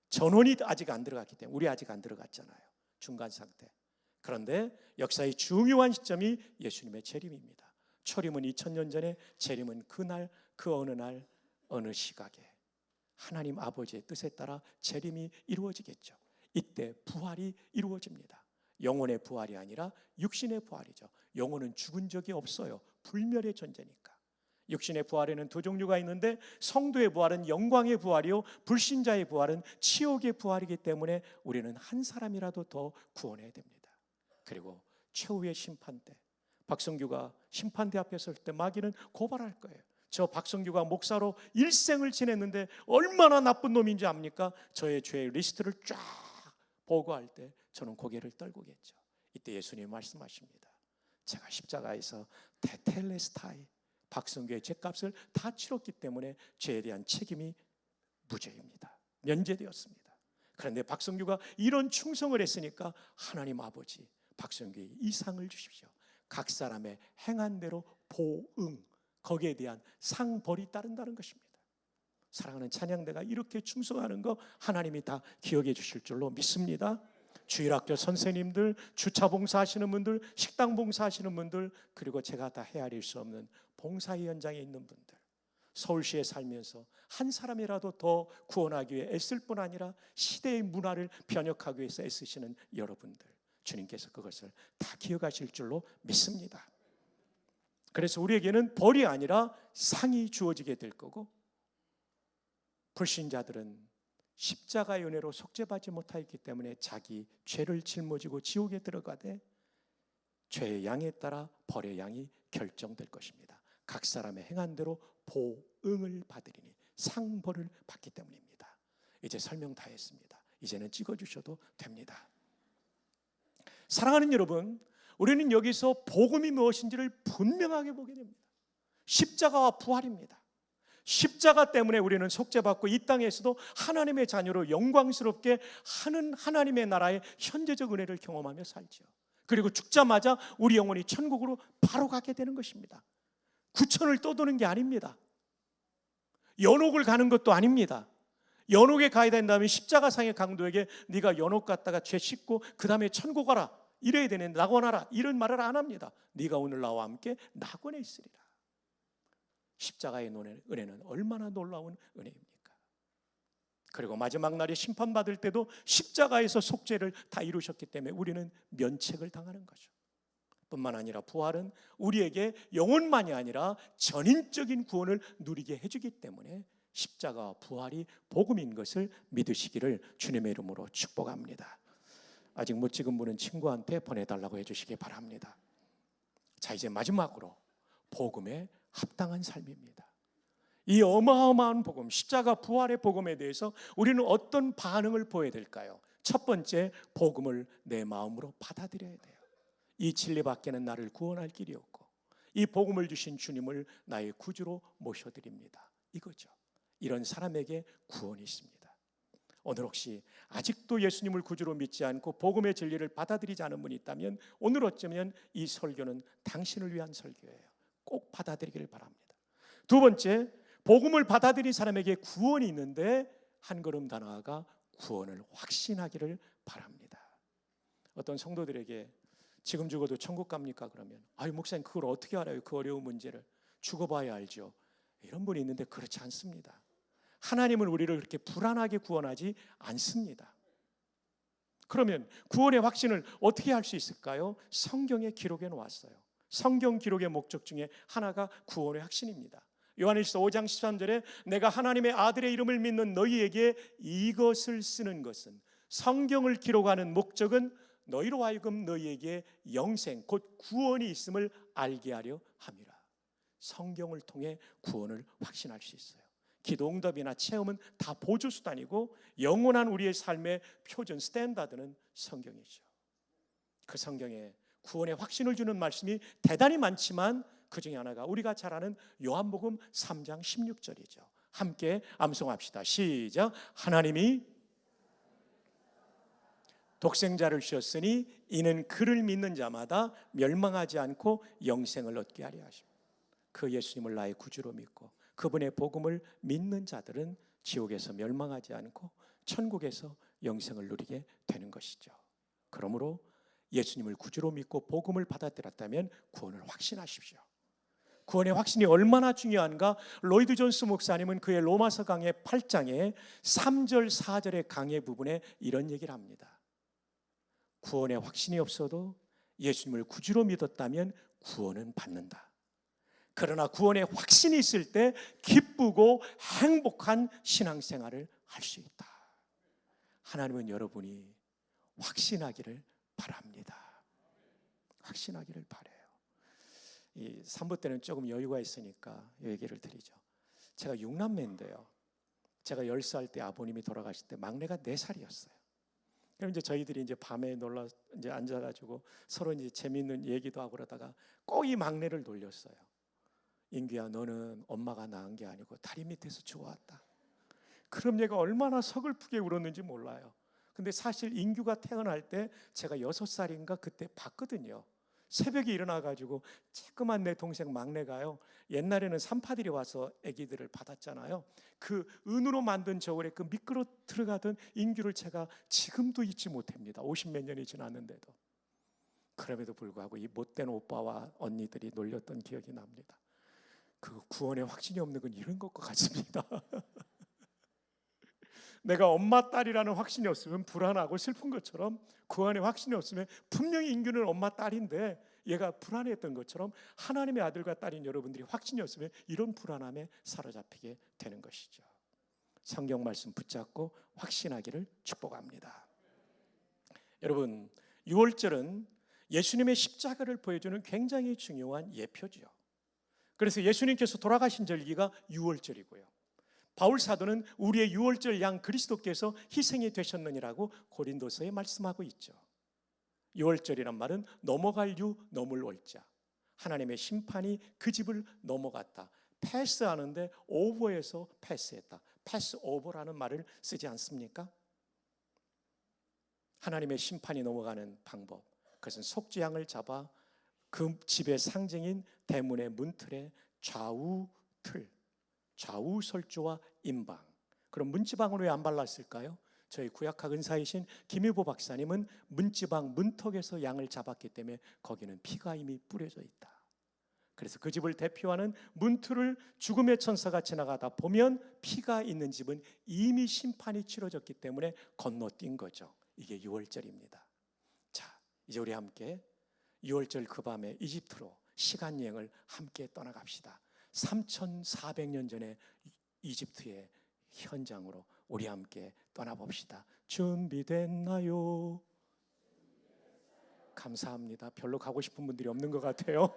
전원이 아직 안 들어갔기 때문에 우리 아직 안 들어갔잖아요. 중간 상태. 그런데 역사의 중요한 시점이 예수님의 재림입니다. 초림은 2000년 전에, 재림은 그날, 그 어느 날, 어느 시각에 하나님 아버지의 뜻에 따라 재림이 이루어지겠죠. 이때 부활이 이루어집니다. 영혼의 부활이 아니라 육신의 부활이죠. 영혼은 죽은 적이 없어요. 불멸의 존재니까. 육신의 부활에는 두 종류가 있는데 성도의 부활은 영광의 부활이요, 불신자의 부활은 치욕의 부활이기 때문에 우리는 한 사람이라도 더 구원해야 됩니다. 그리고 최후의 심판 때 박성규가 심판대 앞에 설 때 마귀는 고발할 거예요. 저 박성규가 목사로 일생을 지냈는데 얼마나 나쁜 놈인지 압니까? 저의 죄의 리스트를 쫙 보고할 때 저는 고개를 떨구겠죠. 이때 예수님이 말씀하십니다. 제가 십자가에서 테텔레스타이, 박성규의 죄값을 다 치렀기 때문에 죄에 대한 책임이 무죄입니다. 면제되었습니다. 그런데 박성규가 이런 충성을 했으니까 하나님 아버지, 박성규에 이 상을 주십시오. 각 사람의 행한 대로 보응, 거기에 대한 상벌이 따른다는 것입니다. 사랑하는 찬양대가 이렇게 충성하는 거 하나님이 다 기억해 주실 줄로 믿습니다. 주일학교 선생님들, 주차 봉사하시는 분들, 식당 봉사하시는 분들, 그리고 제가 다 헤아릴 수 없는 봉사 현장에 있는 분들, 서울시에 살면서 한 사람이라도 더 구원하기 위해 애쓸 뿐 아니라 시대의 문화를 변혁하기 위해서 애쓰시는 여러분들, 주님께서 그것을 다 기억하실 줄로 믿습니다. 그래서 우리에게는 벌이 아니라 상이 주어지게 될 거고, 불신자들은 십자가의 은혜로 속죄받지 못하였기 때문에 자기 죄를 짊어지고 지옥에 들어가되 죄의 양에 따라 벌의 양이 결정될 것입니다. 각 사람의 행한 대로 보응을 받으리니, 상벌을 받기 때문입니다. 이제 설명 다 했습니다. 이제는 찍어주셔도 됩니다. 사랑하는 여러분, 우리는 여기서 복음이 무엇인지를 분명하게 보게 됩니다. 십자가와 부활입니다. 십자가 때문에 우리는 속죄받고 이 땅에서도 하나님의 자녀로 영광스럽게 하는 하나님의 나라의 현재적 은혜를 경험하며 살죠. 그리고 죽자마자 우리 영혼이 천국으로 바로 가게 되는 것입니다. 구천을 떠도는 게 아닙니다. 연옥을 가는 것도 아닙니다. 연옥에 가야 된다면 십자가상의 강도에게 네가 연옥 갔다가 죄 씻고 그 다음에 천국 가라 이래야 되는데, 낙원하라 이런 말을 안 합니다. 네가 오늘 나와 함께 낙원에 있으리라. 십자가의 은혜는 얼마나 놀라운 은혜입니까? 그리고 마지막 날에 심판받을 때도 십자가에서 속죄를 다 이루셨기 때문에 우리는 면책을 당하는 거죠. 뿐만 아니라 부활은 우리에게 영혼만이 아니라 전인적인 구원을 누리게 해주기 때문에 십자가와 부활이 복음인 것을 믿으시기를 주님의 이름으로 축복합니다. 아직 못 찍은 분은 친구한테 보내달라고 해주시기 바랍니다. 자, 이제 마지막으로 복음에 합당한 삶입니다. 이 어마어마한 복음, 십자가 부활의 복음에 대해서 우리는 어떤 반응을 보여야 될까요? 첫 번째, 복음을 내 마음으로 받아들여야 돼요. 이 진리 밖에는 나를 구원할 길이 없고 이 복음을 주신 주님을 나의 구주로 모셔드립니다. 이거죠. 이런 사람에게 구원이 있습니다. 오늘 혹시 아직도 예수님을 구주로 믿지 않고 복음의 진리를 받아들이지 않은 분이 있다면 오늘 어쩌면 이 설교는 당신을 위한 설교예요. 꼭 받아들이기를 바랍니다. 두 번째, 복음을 받아들인 사람에게 구원이 있는데 한 걸음 더 나아가 구원을 확신하기를 바랍니다. 어떤 성도들에게 지금 죽어도 천국 갑니까? 그러면 아유 목사님 그걸 어떻게 알아요? 그 어려운 문제를 죽어봐야 알죠. 이런 분이 있는데 그렇지 않습니다. 하나님은 우리를 그렇게 불안하게 구원하지 않습니다. 그러면 구원의 확신을 어떻게 할 수 있을까요? 성경에 기록해 놓았어요. 성경 기록의 목적 중에 하나가 구원의 확신입니다. 요한일서 5장 13절에 내가 하나님의 아들의 이름을 믿는 너희에게 이것을 쓰는 것은, 성경을 기록하는 목적은 너희로 하여금 너희에게 영생 곧 구원이 있음을 알게 하려 함이라. 성경을 통해 구원을 확신할 수 있어요. 기도응답이나 체험은 다 보조수단이고 영원한 우리의 삶의 표준 스탠다드는 성경이죠. 그 성경에 구원의 확신을 주는 말씀이 대단히 많지만 그 중에 하나가 우리가 잘 아는 요한복음 3장 16절이죠. 함께 암송합시다. 시작. 하나님이 독생자를 주셨으니 이는 그를 믿는 자마다 멸망하지 않고 영생을 얻게 하려 하십니다. 그 예수님을 나의 구주로 믿고 그분의 복음을 믿는 자들은 지옥에서 멸망하지 않고 천국에서 영생을 누리게 되는 것이죠. 그러므로 예수님을 구주로 믿고 복음을 받아들였다면 구원을 확신하십시오. 구원의 확신이 얼마나 중요한가? 로이드 존스 목사님은 그의 로마서 강해 8장에 3절 4절의 강해 부분에 이런 얘기를 합니다. 구원의 확신이 없어도 예수님을 구주로 믿었다면 구원은 받는다. 그러나 구원의 확신이 있을 때 기쁘고 행복한 신앙생활을 할 수 있다. 하나님은 여러분이 확신하기를 바랍니다. 확신하기를 바라요. 이 3부 때는 조금 여유가 있으니까 이 얘기를 드리죠. 제가 6남매인데요. 제가 10살 때 아버님이 돌아가실 때 막내가 4살이었어요. 그럼 이제 저희들이 이제 밤에 놀러 이제 앉아가지고 서로 이제 재밌는 얘기도 하고 그러다가 꼭 이 막내를 놀렸어요. 인규야, 너는 엄마가 낳은 게 아니고 다리 밑에서 주워왔다. 그럼 얘가 얼마나 서글프게 울었는지 몰라요. 근데 사실 인규가 태어날 때 제가 6살인가 그때 봤거든요. 새벽에 일어나가지고 조그만 내 동생 막내가요, 옛날에는 산파들이 와서 아기들을 받았잖아요. 그 은으로 만든 저울에 그 미끄러 들어가던 인규를 제가 지금도 잊지 못합니다. 50몇 년이 지났는데도. 그럼에도 불구하고 이 못된 오빠와 언니들이 놀렸던 기억이 납니다. 그 구원의 확신이 없는 건 이런 것과 같습니다. 내가 엄마 딸이라는 확신이 없으면 불안하고 슬픈 것처럼 구원의 확신이 없으면 분명히 인규는 엄마 딸인데 얘가 불안했던 것처럼 하나님의 아들과 딸인 여러분들이 확신이 없으면 이런 불안함에 사로잡히게 되는 것이죠. 성경 말씀 붙잡고 확신하기를 축복합니다. 여러분, 6월절은 예수님의 십자가를 보여주는 굉장히 중요한 예표죠. 그래서 예수님께서 돌아가신 절기가 6월절이고요. 바울 사도는 우리의 6월절 양 그리스도께서 희생이 되셨느니라고 고린도서에 말씀하고 있죠. 6월절이란 말은 넘어갈 유 넘을 월자. 하나님의 심판이 그 집을 넘어갔다. 패스하는데 오버해서 패스했다. 패스 오버라는 말을 쓰지 않습니까? 하나님의 심판이 넘어가는 방법. 그것은 속죄양을 잡아 그 집의 상징인 대문의 문틀에 좌우 틀, 좌우 설주와 임방. 그럼 문지방은 왜 안 발랐을까요? 저희 구약학 은사이신 김일보 박사님은 문지방 문턱에서 양을 잡았기 때문에 거기는 피가 이미 뿌려져 있다. 그래서 그 집을 대표하는 문틀을 죽음의 천사가 지나가다 보면 피가 있는 집은 이미 심판이 치러졌기 때문에 건너뛴 거죠. 이게 6월절입니다. 자, 이제 우리 함께 6월절 그 밤에 이집트로 시간여행을 함께 떠나갑시다. 3400년 전에 이집트의 현장으로 우리 함께 떠나봅시다. 준비됐나요? 감사합니다. 별로 가고 싶은 분들이 없는 것 같아요.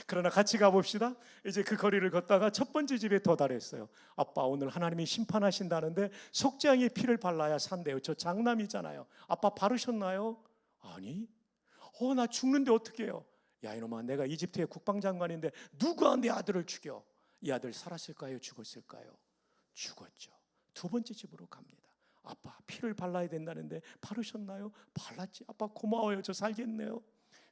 그러나 같이 가봅시다. 이제 그 거리를 걷다가 첫 번째 집에 도달했어요. 아빠, 오늘 하나님이 심판하신다는데 속죄양의 피를 발라야 산대요. 저 장남이잖아요. 아빠 바르셨나요? 아니. 나 죽는데 어떻게 해요? 야, 이놈아, 내가 이집트의 국방장관인데 누가 내 아들을 죽여? 이 아들 살았을까요? 죽었을까요? 죽었죠. 두 번째 집으로 갑니다. 아빠, 피를 발라야 된다는데 바르셨나요? 발랐지. 아빠 고마워요. 저 살겠네요.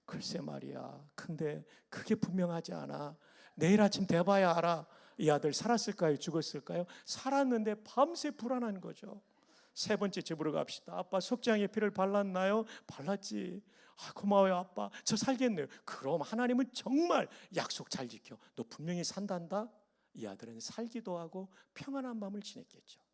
글쎄 말이야. 근데 그게 분명하지 않아. 내일 아침 돼봐야 알아. 이 아들 살았을까요? 죽었을까요? 살았는데 밤새 불안한 거죠. 세 번째 집으로 갑시다. 아빠, 속죄양의 피를 발랐나요? 발랐지. 고마워요 아빠. 저 살겠네요. 그럼 하나님은 정말 약속 잘 지켜. 너 분명히 산단다. 이 아들은 살기도 하고 평안한 밤을 지냈겠죠.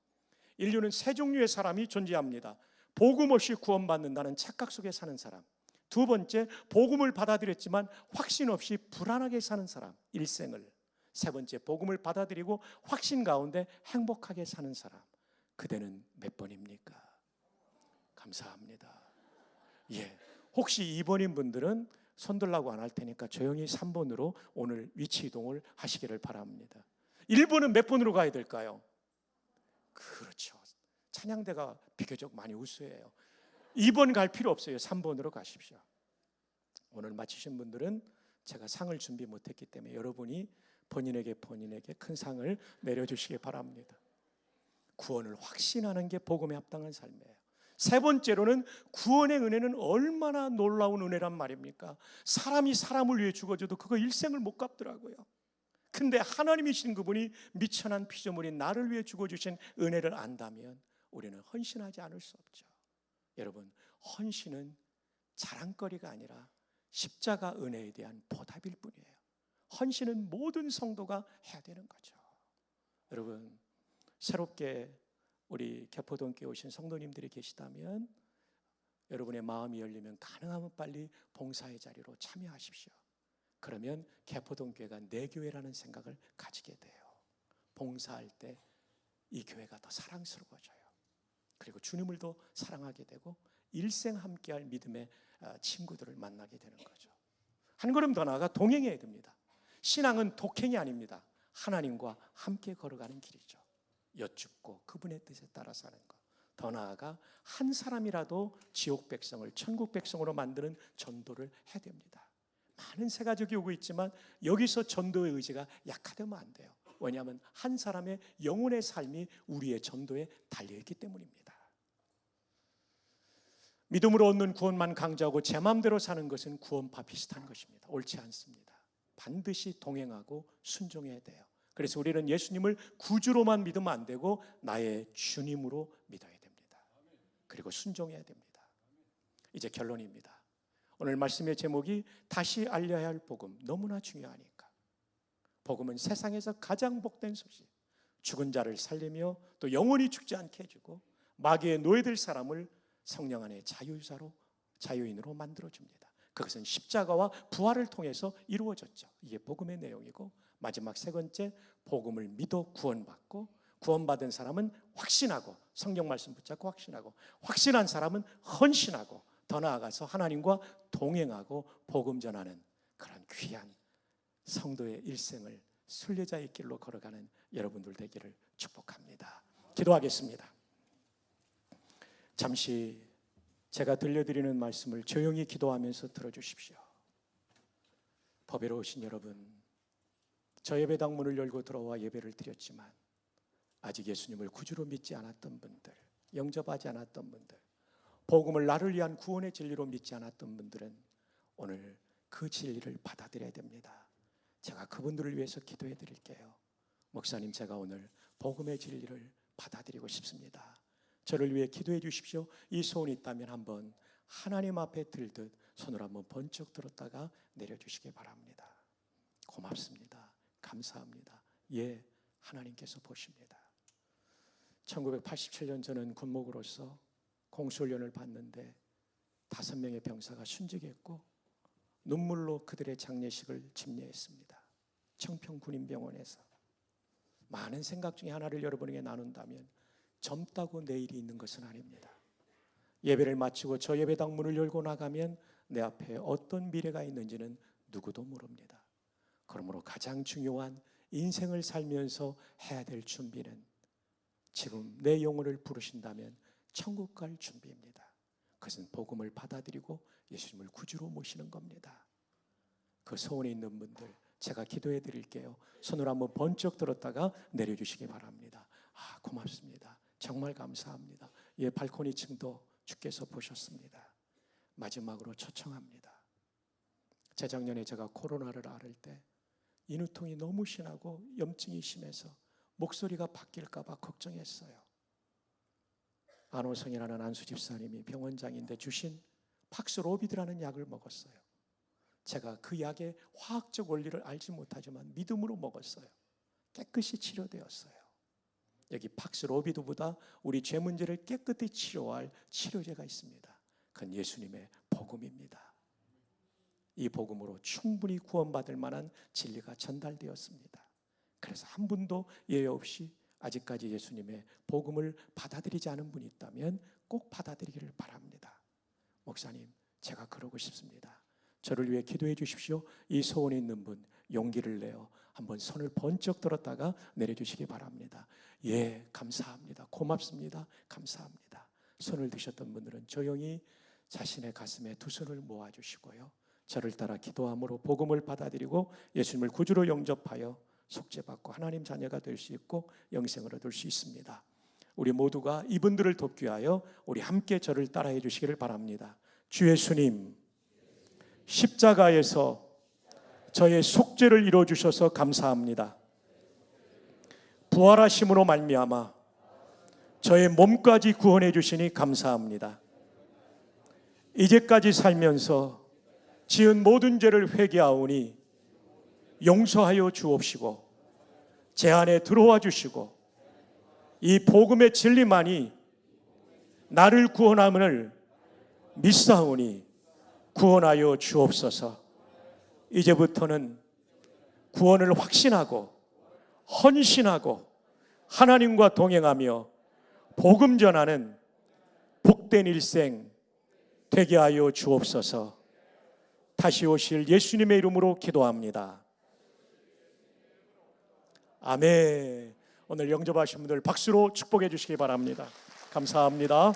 인류는 세 종류의 사람이 존재합니다. 복음 없이 구원받는다는 착각 속에 사는 사람. 두 번째, 복음을 받아들였지만 확신 없이 불안하게 사는 사람, 일생을. 세 번째, 복음을 받아들이고 확신 가운데 행복하게 사는 사람. 그대는 몇 번입니까? 감사합니다. 예, 혹시 2번인 분들은 손 들라고 안 할 테니까 조용히 3번으로 오늘 위치 이동을 하시기를 바랍니다. 1번은 몇 번으로 가야 될까요? 그렇죠. 찬양대가 비교적 많이 우수해요. 2번 갈 필요 없어요. 3번으로 가십시오. 오늘 마치신 분들은 제가 상을 준비 못했기 때문에 여러분이 본인에게 큰 상을 내려주시기 바랍니다. 구원을 확신하는 게 복음에 합당한 삶이에요. 세 번째로는 구원의 은혜는 얼마나 놀라운 은혜란 말입니까? 사람이 사람을 위해 죽어줘도 그거 일생을 못 갚더라고요. 근데 하나님이신 그분이 미천한 피조물인 나를 위해 죽어주신 은혜를 안다면 우리는 헌신하지 않을 수 없죠. 여러분, 헌신은 자랑거리가 아니라 십자가 은혜에 대한 보답일 뿐이에요. 헌신은 모든 성도가 해야 되는 거죠. 여러분, 새롭게 우리 개포동교회 오신 성도님들이 계시다면 여러분의 마음이 열리면 가능하면 빨리 봉사의 자리로 참여하십시오. 그러면 개포동교회가 내 교회라는 생각을 가지게 돼요. 봉사할 때 이 교회가 더 사랑스러워져요. 그리고 주님을 더 사랑하게 되고 일생 함께할 믿음의 친구들을 만나게 되는 거죠. 한 걸음 더 나아가 동행해야 됩니다. 신앙은 독행이 아닙니다. 하나님과 함께 걸어가는 길이죠. 여쭙고 그분의 뜻에 따라 사는 것. 더 나아가 한 사람이라도 지옥 백성을 천국 백성으로 만드는 전도를 해야 됩니다. 많은 새가족이 오고 있지만 여기서 전도의 의지가 약화되면 안 돼요. 왜냐하면 한 사람의 영혼의 삶이 우리의 전도에 달려있기 때문입니다. 믿음으로 얻는 구원만 강조하고 제 마음대로 사는 것은 구원파 비슷한 것입니다. 옳지 않습니다. 반드시 동행하고 순종해야 돼요. 그래서 우리는 예수님을 구주로만 믿으면 안 되고 나의 주님으로 믿어야 됩니다. 그리고 순종해야 됩니다. 이제 결론입니다. 오늘 말씀의 제목이 다시 알려야 할 복음, 너무나 중요하니까. 복음은 세상에서 가장 복된 소식, 죽은 자를 살리며 또 영원히 죽지 않게 해주고 마귀의 노예될 사람을 성령 안에 자유인으로 만들어줍니다. 그것은 십자가와 부활을 통해서 이루어졌죠. 이게 복음의 내용이고, 마지막 세 번째, 복음을 믿어 구원받고 구원받은 사람은 확신하고, 성경 말씀 붙잡고 확신하고, 확신한 사람은 헌신하고, 더 나아가서 하나님과 동행하고 복음 전하는 그런 귀한 성도의 일생을 순례자의 길로 걸어가는 여러분들 되기를 축복합니다. 기도하겠습니다. 잠시 제가 들려드리는 말씀을 조용히 기도하면서 들어주십시오. 법외로우신 여러분, 저 예배당 문을 열고 들어와 예배를 드렸지만 아직 예수님을 구주로 믿지 않았던 분들, 영접하지 않았던 분들, 복음을 나를 위한 구원의 진리로 믿지 않았던 분들은 오늘 그 진리를 받아들여야 됩니다. 제가 그분들을 위해서 기도해 드릴게요. 목사님, 제가 오늘 복음의 진리를 받아들이고 싶습니다. 저를 위해 기도해 주십시오. 이 소원이 있다면 한번 하나님 앞에 들듯 손을 한번 번쩍 들었다가 내려주시기 바랍니다. 고맙습니다. 감사합니다. 예, 하나님께서 보십니다. 1987년 저는 군목으로서 공수훈련을 받는데 5명의 병사가 순직했고 눈물로 그들의 장례식을 집례했습니다. 청평군인병원에서. 많은 생각 중에 하나를 여러분에게 나눈다면 젊다고 내일이 있는 것은 아닙니다. 예배를 마치고 저 예배당 문을 열고 나가면 내 앞에 어떤 미래가 있는지는 누구도 모릅니다. 그러므로 가장 중요한 인생을 살면서 해야 될 준비는 지금 내 영혼을 부르신다면 천국 갈 준비입니다. 그것은 복음을 받아들이고 예수님을 구주로 모시는 겁니다. 그 소원에 있는 분들 제가 기도해 드릴게요. 손을 한번 번쩍 들었다가 내려주시기 바랍니다. 고맙습니다. 정말 감사합니다. 예, 발코니 층도 주께서 보셨습니다. 마지막으로 초청합니다. 재작년에 제가 코로나를 앓을 때 인후통이 너무 심하고 염증이 심해서 목소리가 바뀔까 봐 걱정했어요. 안호성이라는 안수 집사님이 병원장인데 주신 팍스로비드라는 약을 먹었어요. 제가 그 약의 화학적 원리를 알지 못하지만 믿음으로 먹었어요. 깨끗이 치료되었어요. 여기 팍스로비드보다 우리 죄 문제를 깨끗이 치료할 치료제가 있습니다. 그건 예수님의 복음입니다. 이 복음으로 충분히 구원받을 만한 진리가 전달되었습니다. 그래서 한 분도 예외 없이 아직까지 예수님의 복음을 받아들이지 않은 분이 있다면 꼭 받아들이기를 바랍니다. 목사님, 제가 그러고 싶습니다. 저를 위해 기도해 주십시오. 이 소원이 있는 분 용기를 내어 한번 손을 번쩍 들었다가 내려주시기 바랍니다. 예, 감사합니다. 고맙습니다. 감사합니다. 손을 드셨던 분들은 조용히 자신의 가슴에 두 손을 모아주시고요. 저를 따라 기도함으로 복음을 받아들이고 예수님을 구주로 영접하여 속죄받고 하나님 자녀가 될 수 있고 영생을 얻을 수 있습니다. 우리 모두가 이분들을 돕기 위하여 우리 함께 저를 따라해 주시기를 바랍니다. 주 예수님, 십자가에서 저의 속죄를 이루어주셔서 감사합니다. 부활하심으로 말미암아 저의 몸까지 구원해 주시니 감사합니다. 이제까지 살면서 지은 모든 죄를 회개하오니 용서하여 주옵시고 제 안에 들어와 주시고 이 복음의 진리만이 나를 구원함을 믿사오니 구원하여 주옵소서. 이제부터는 구원을 확신하고 헌신하고 하나님과 동행하며 복음 전하는 복된 일생 되게 하여 주옵소서. 다시 오실 예수님의 이름으로 기도합니다. 아멘. 오늘 영접하신 분들 박수로 축복해 주시기 바랍니다. 감사합니다.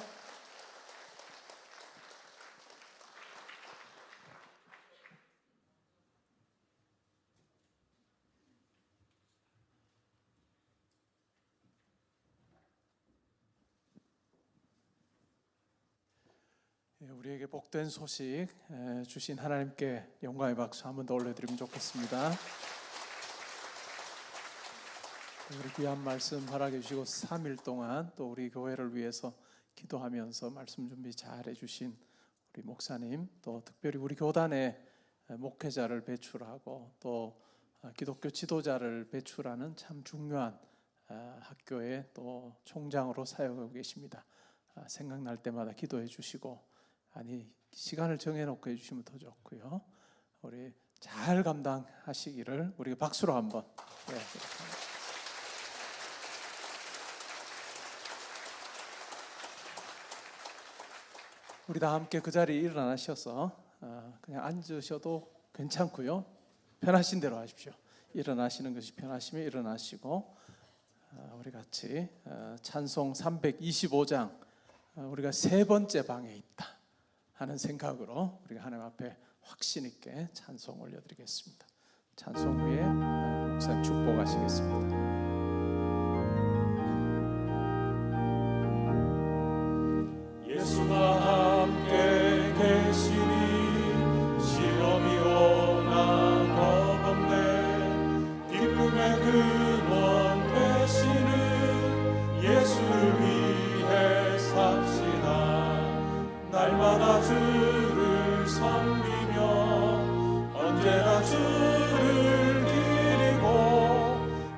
우리에게 복된 소식 주신 하나님께 영광의 박수 한 번 더 올려드리면 좋겠습니다. 우리 귀한 말씀 허락해 주시고 3일 동안 또 우리 교회를 위해서 기도하면서 말씀 준비 잘 해주신 우리 목사님, 또 특별히 우리 교단에 목회자를 배출하고 또 기독교 지도자를 배출하는 참 중요한 학교의 또 총장으로 사역하고 계십니다. 생각날 때마다 기도해 주시고, 아니 시간을 정해놓고 해주시면 더 좋고요. 우리 잘 감당하시기를 우리가 박수로 한번. 네, 우리 다 함께 그 자리에 일어나셔서 그냥 앉으셔도 괜찮고요. 편하신 대로 하십시오. 일어나시는 것이 편하시면 일어나시고, 우리 같이 찬송 325장 우리가 세 번째 방에 있다 하는 생각으로 우리가 하나님 앞에 확신 있게 찬송 올려드리겠습니다. 찬송 후에 목사님 축복하시겠습니다. 예수가 함께 계시니 시험이 오나 겁없네. 기쁨의 근원 되시는 예수를 위해 삽시다. 날마다 주를 섬기며 언제나 주를 기리고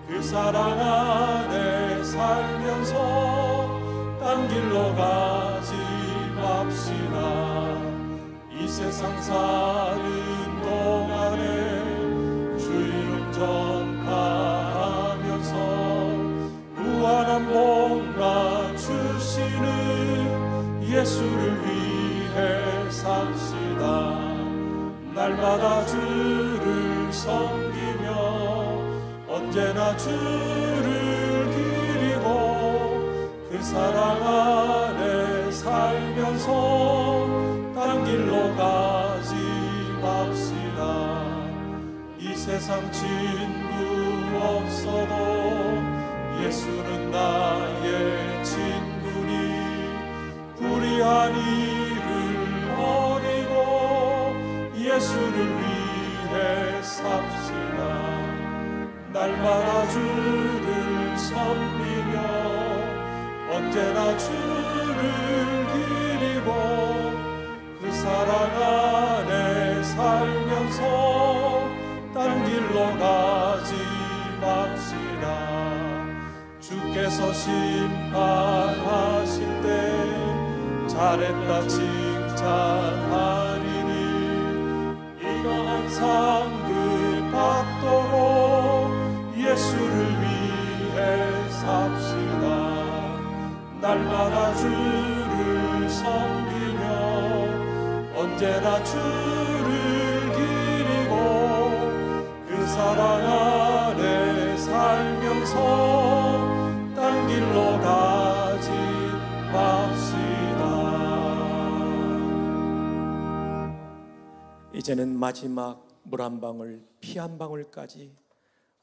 그 사랑 안에 살면서 딴 길로 가지 맙시다. 이 세상 사는 동안에 주 이름 전파하면서 무한한 복나 주시는 예수를 위해 삽시다. 날마다 주를 섬기며 언제나 주를 기리고 그 사랑 안에 살면서 딴 길로 가지 맙시다. 이 세상 친구 없어도 예수는 나의 친구니 불의한 일을 버리고 예수를 위해 삽시다. 날마다 주를 섬기며 언제나 주를 기리고 그 사랑 안에 살면서 딴 길로 가지 맙시다. 주께서 심판하실 때 잘했다 칭찬하리니 이거 항상 그 받도록 예수를 위해 삽시다. 날마다 주를 섬기며 언제나 주를 기리고 그 사랑 안에 살면서 딴 길로 가지 맙시다. 이제는 마지막 물 한 방울 피 한 방울까지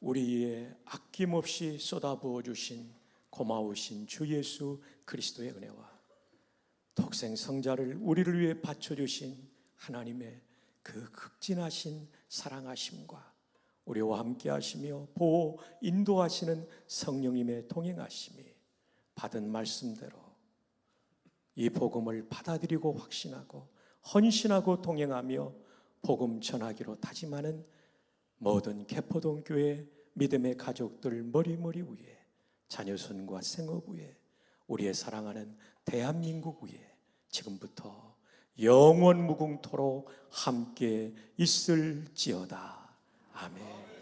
우리의 아낌없이 쏟아부어 주신 고마우신 주 예수 그리스도의 은혜와 독생 성자를 우리를 위해 바쳐주신 하나님의 그 극진하신 사랑하심과 우리와 함께 하시며 보호 인도하시는 성령님의 동행하심이 받은 말씀대로 이 복음을 받아들이고 확신하고 헌신하고 동행하며 복음 전하기로 다짐하는 모든 개포동 교회 믿음의 가족들 머리머리 위에 자녀손과 생업 위에 우리의 사랑하는 대한민국 위에 지금부터 영원 무궁토록 함께 있을지어다. 아멘.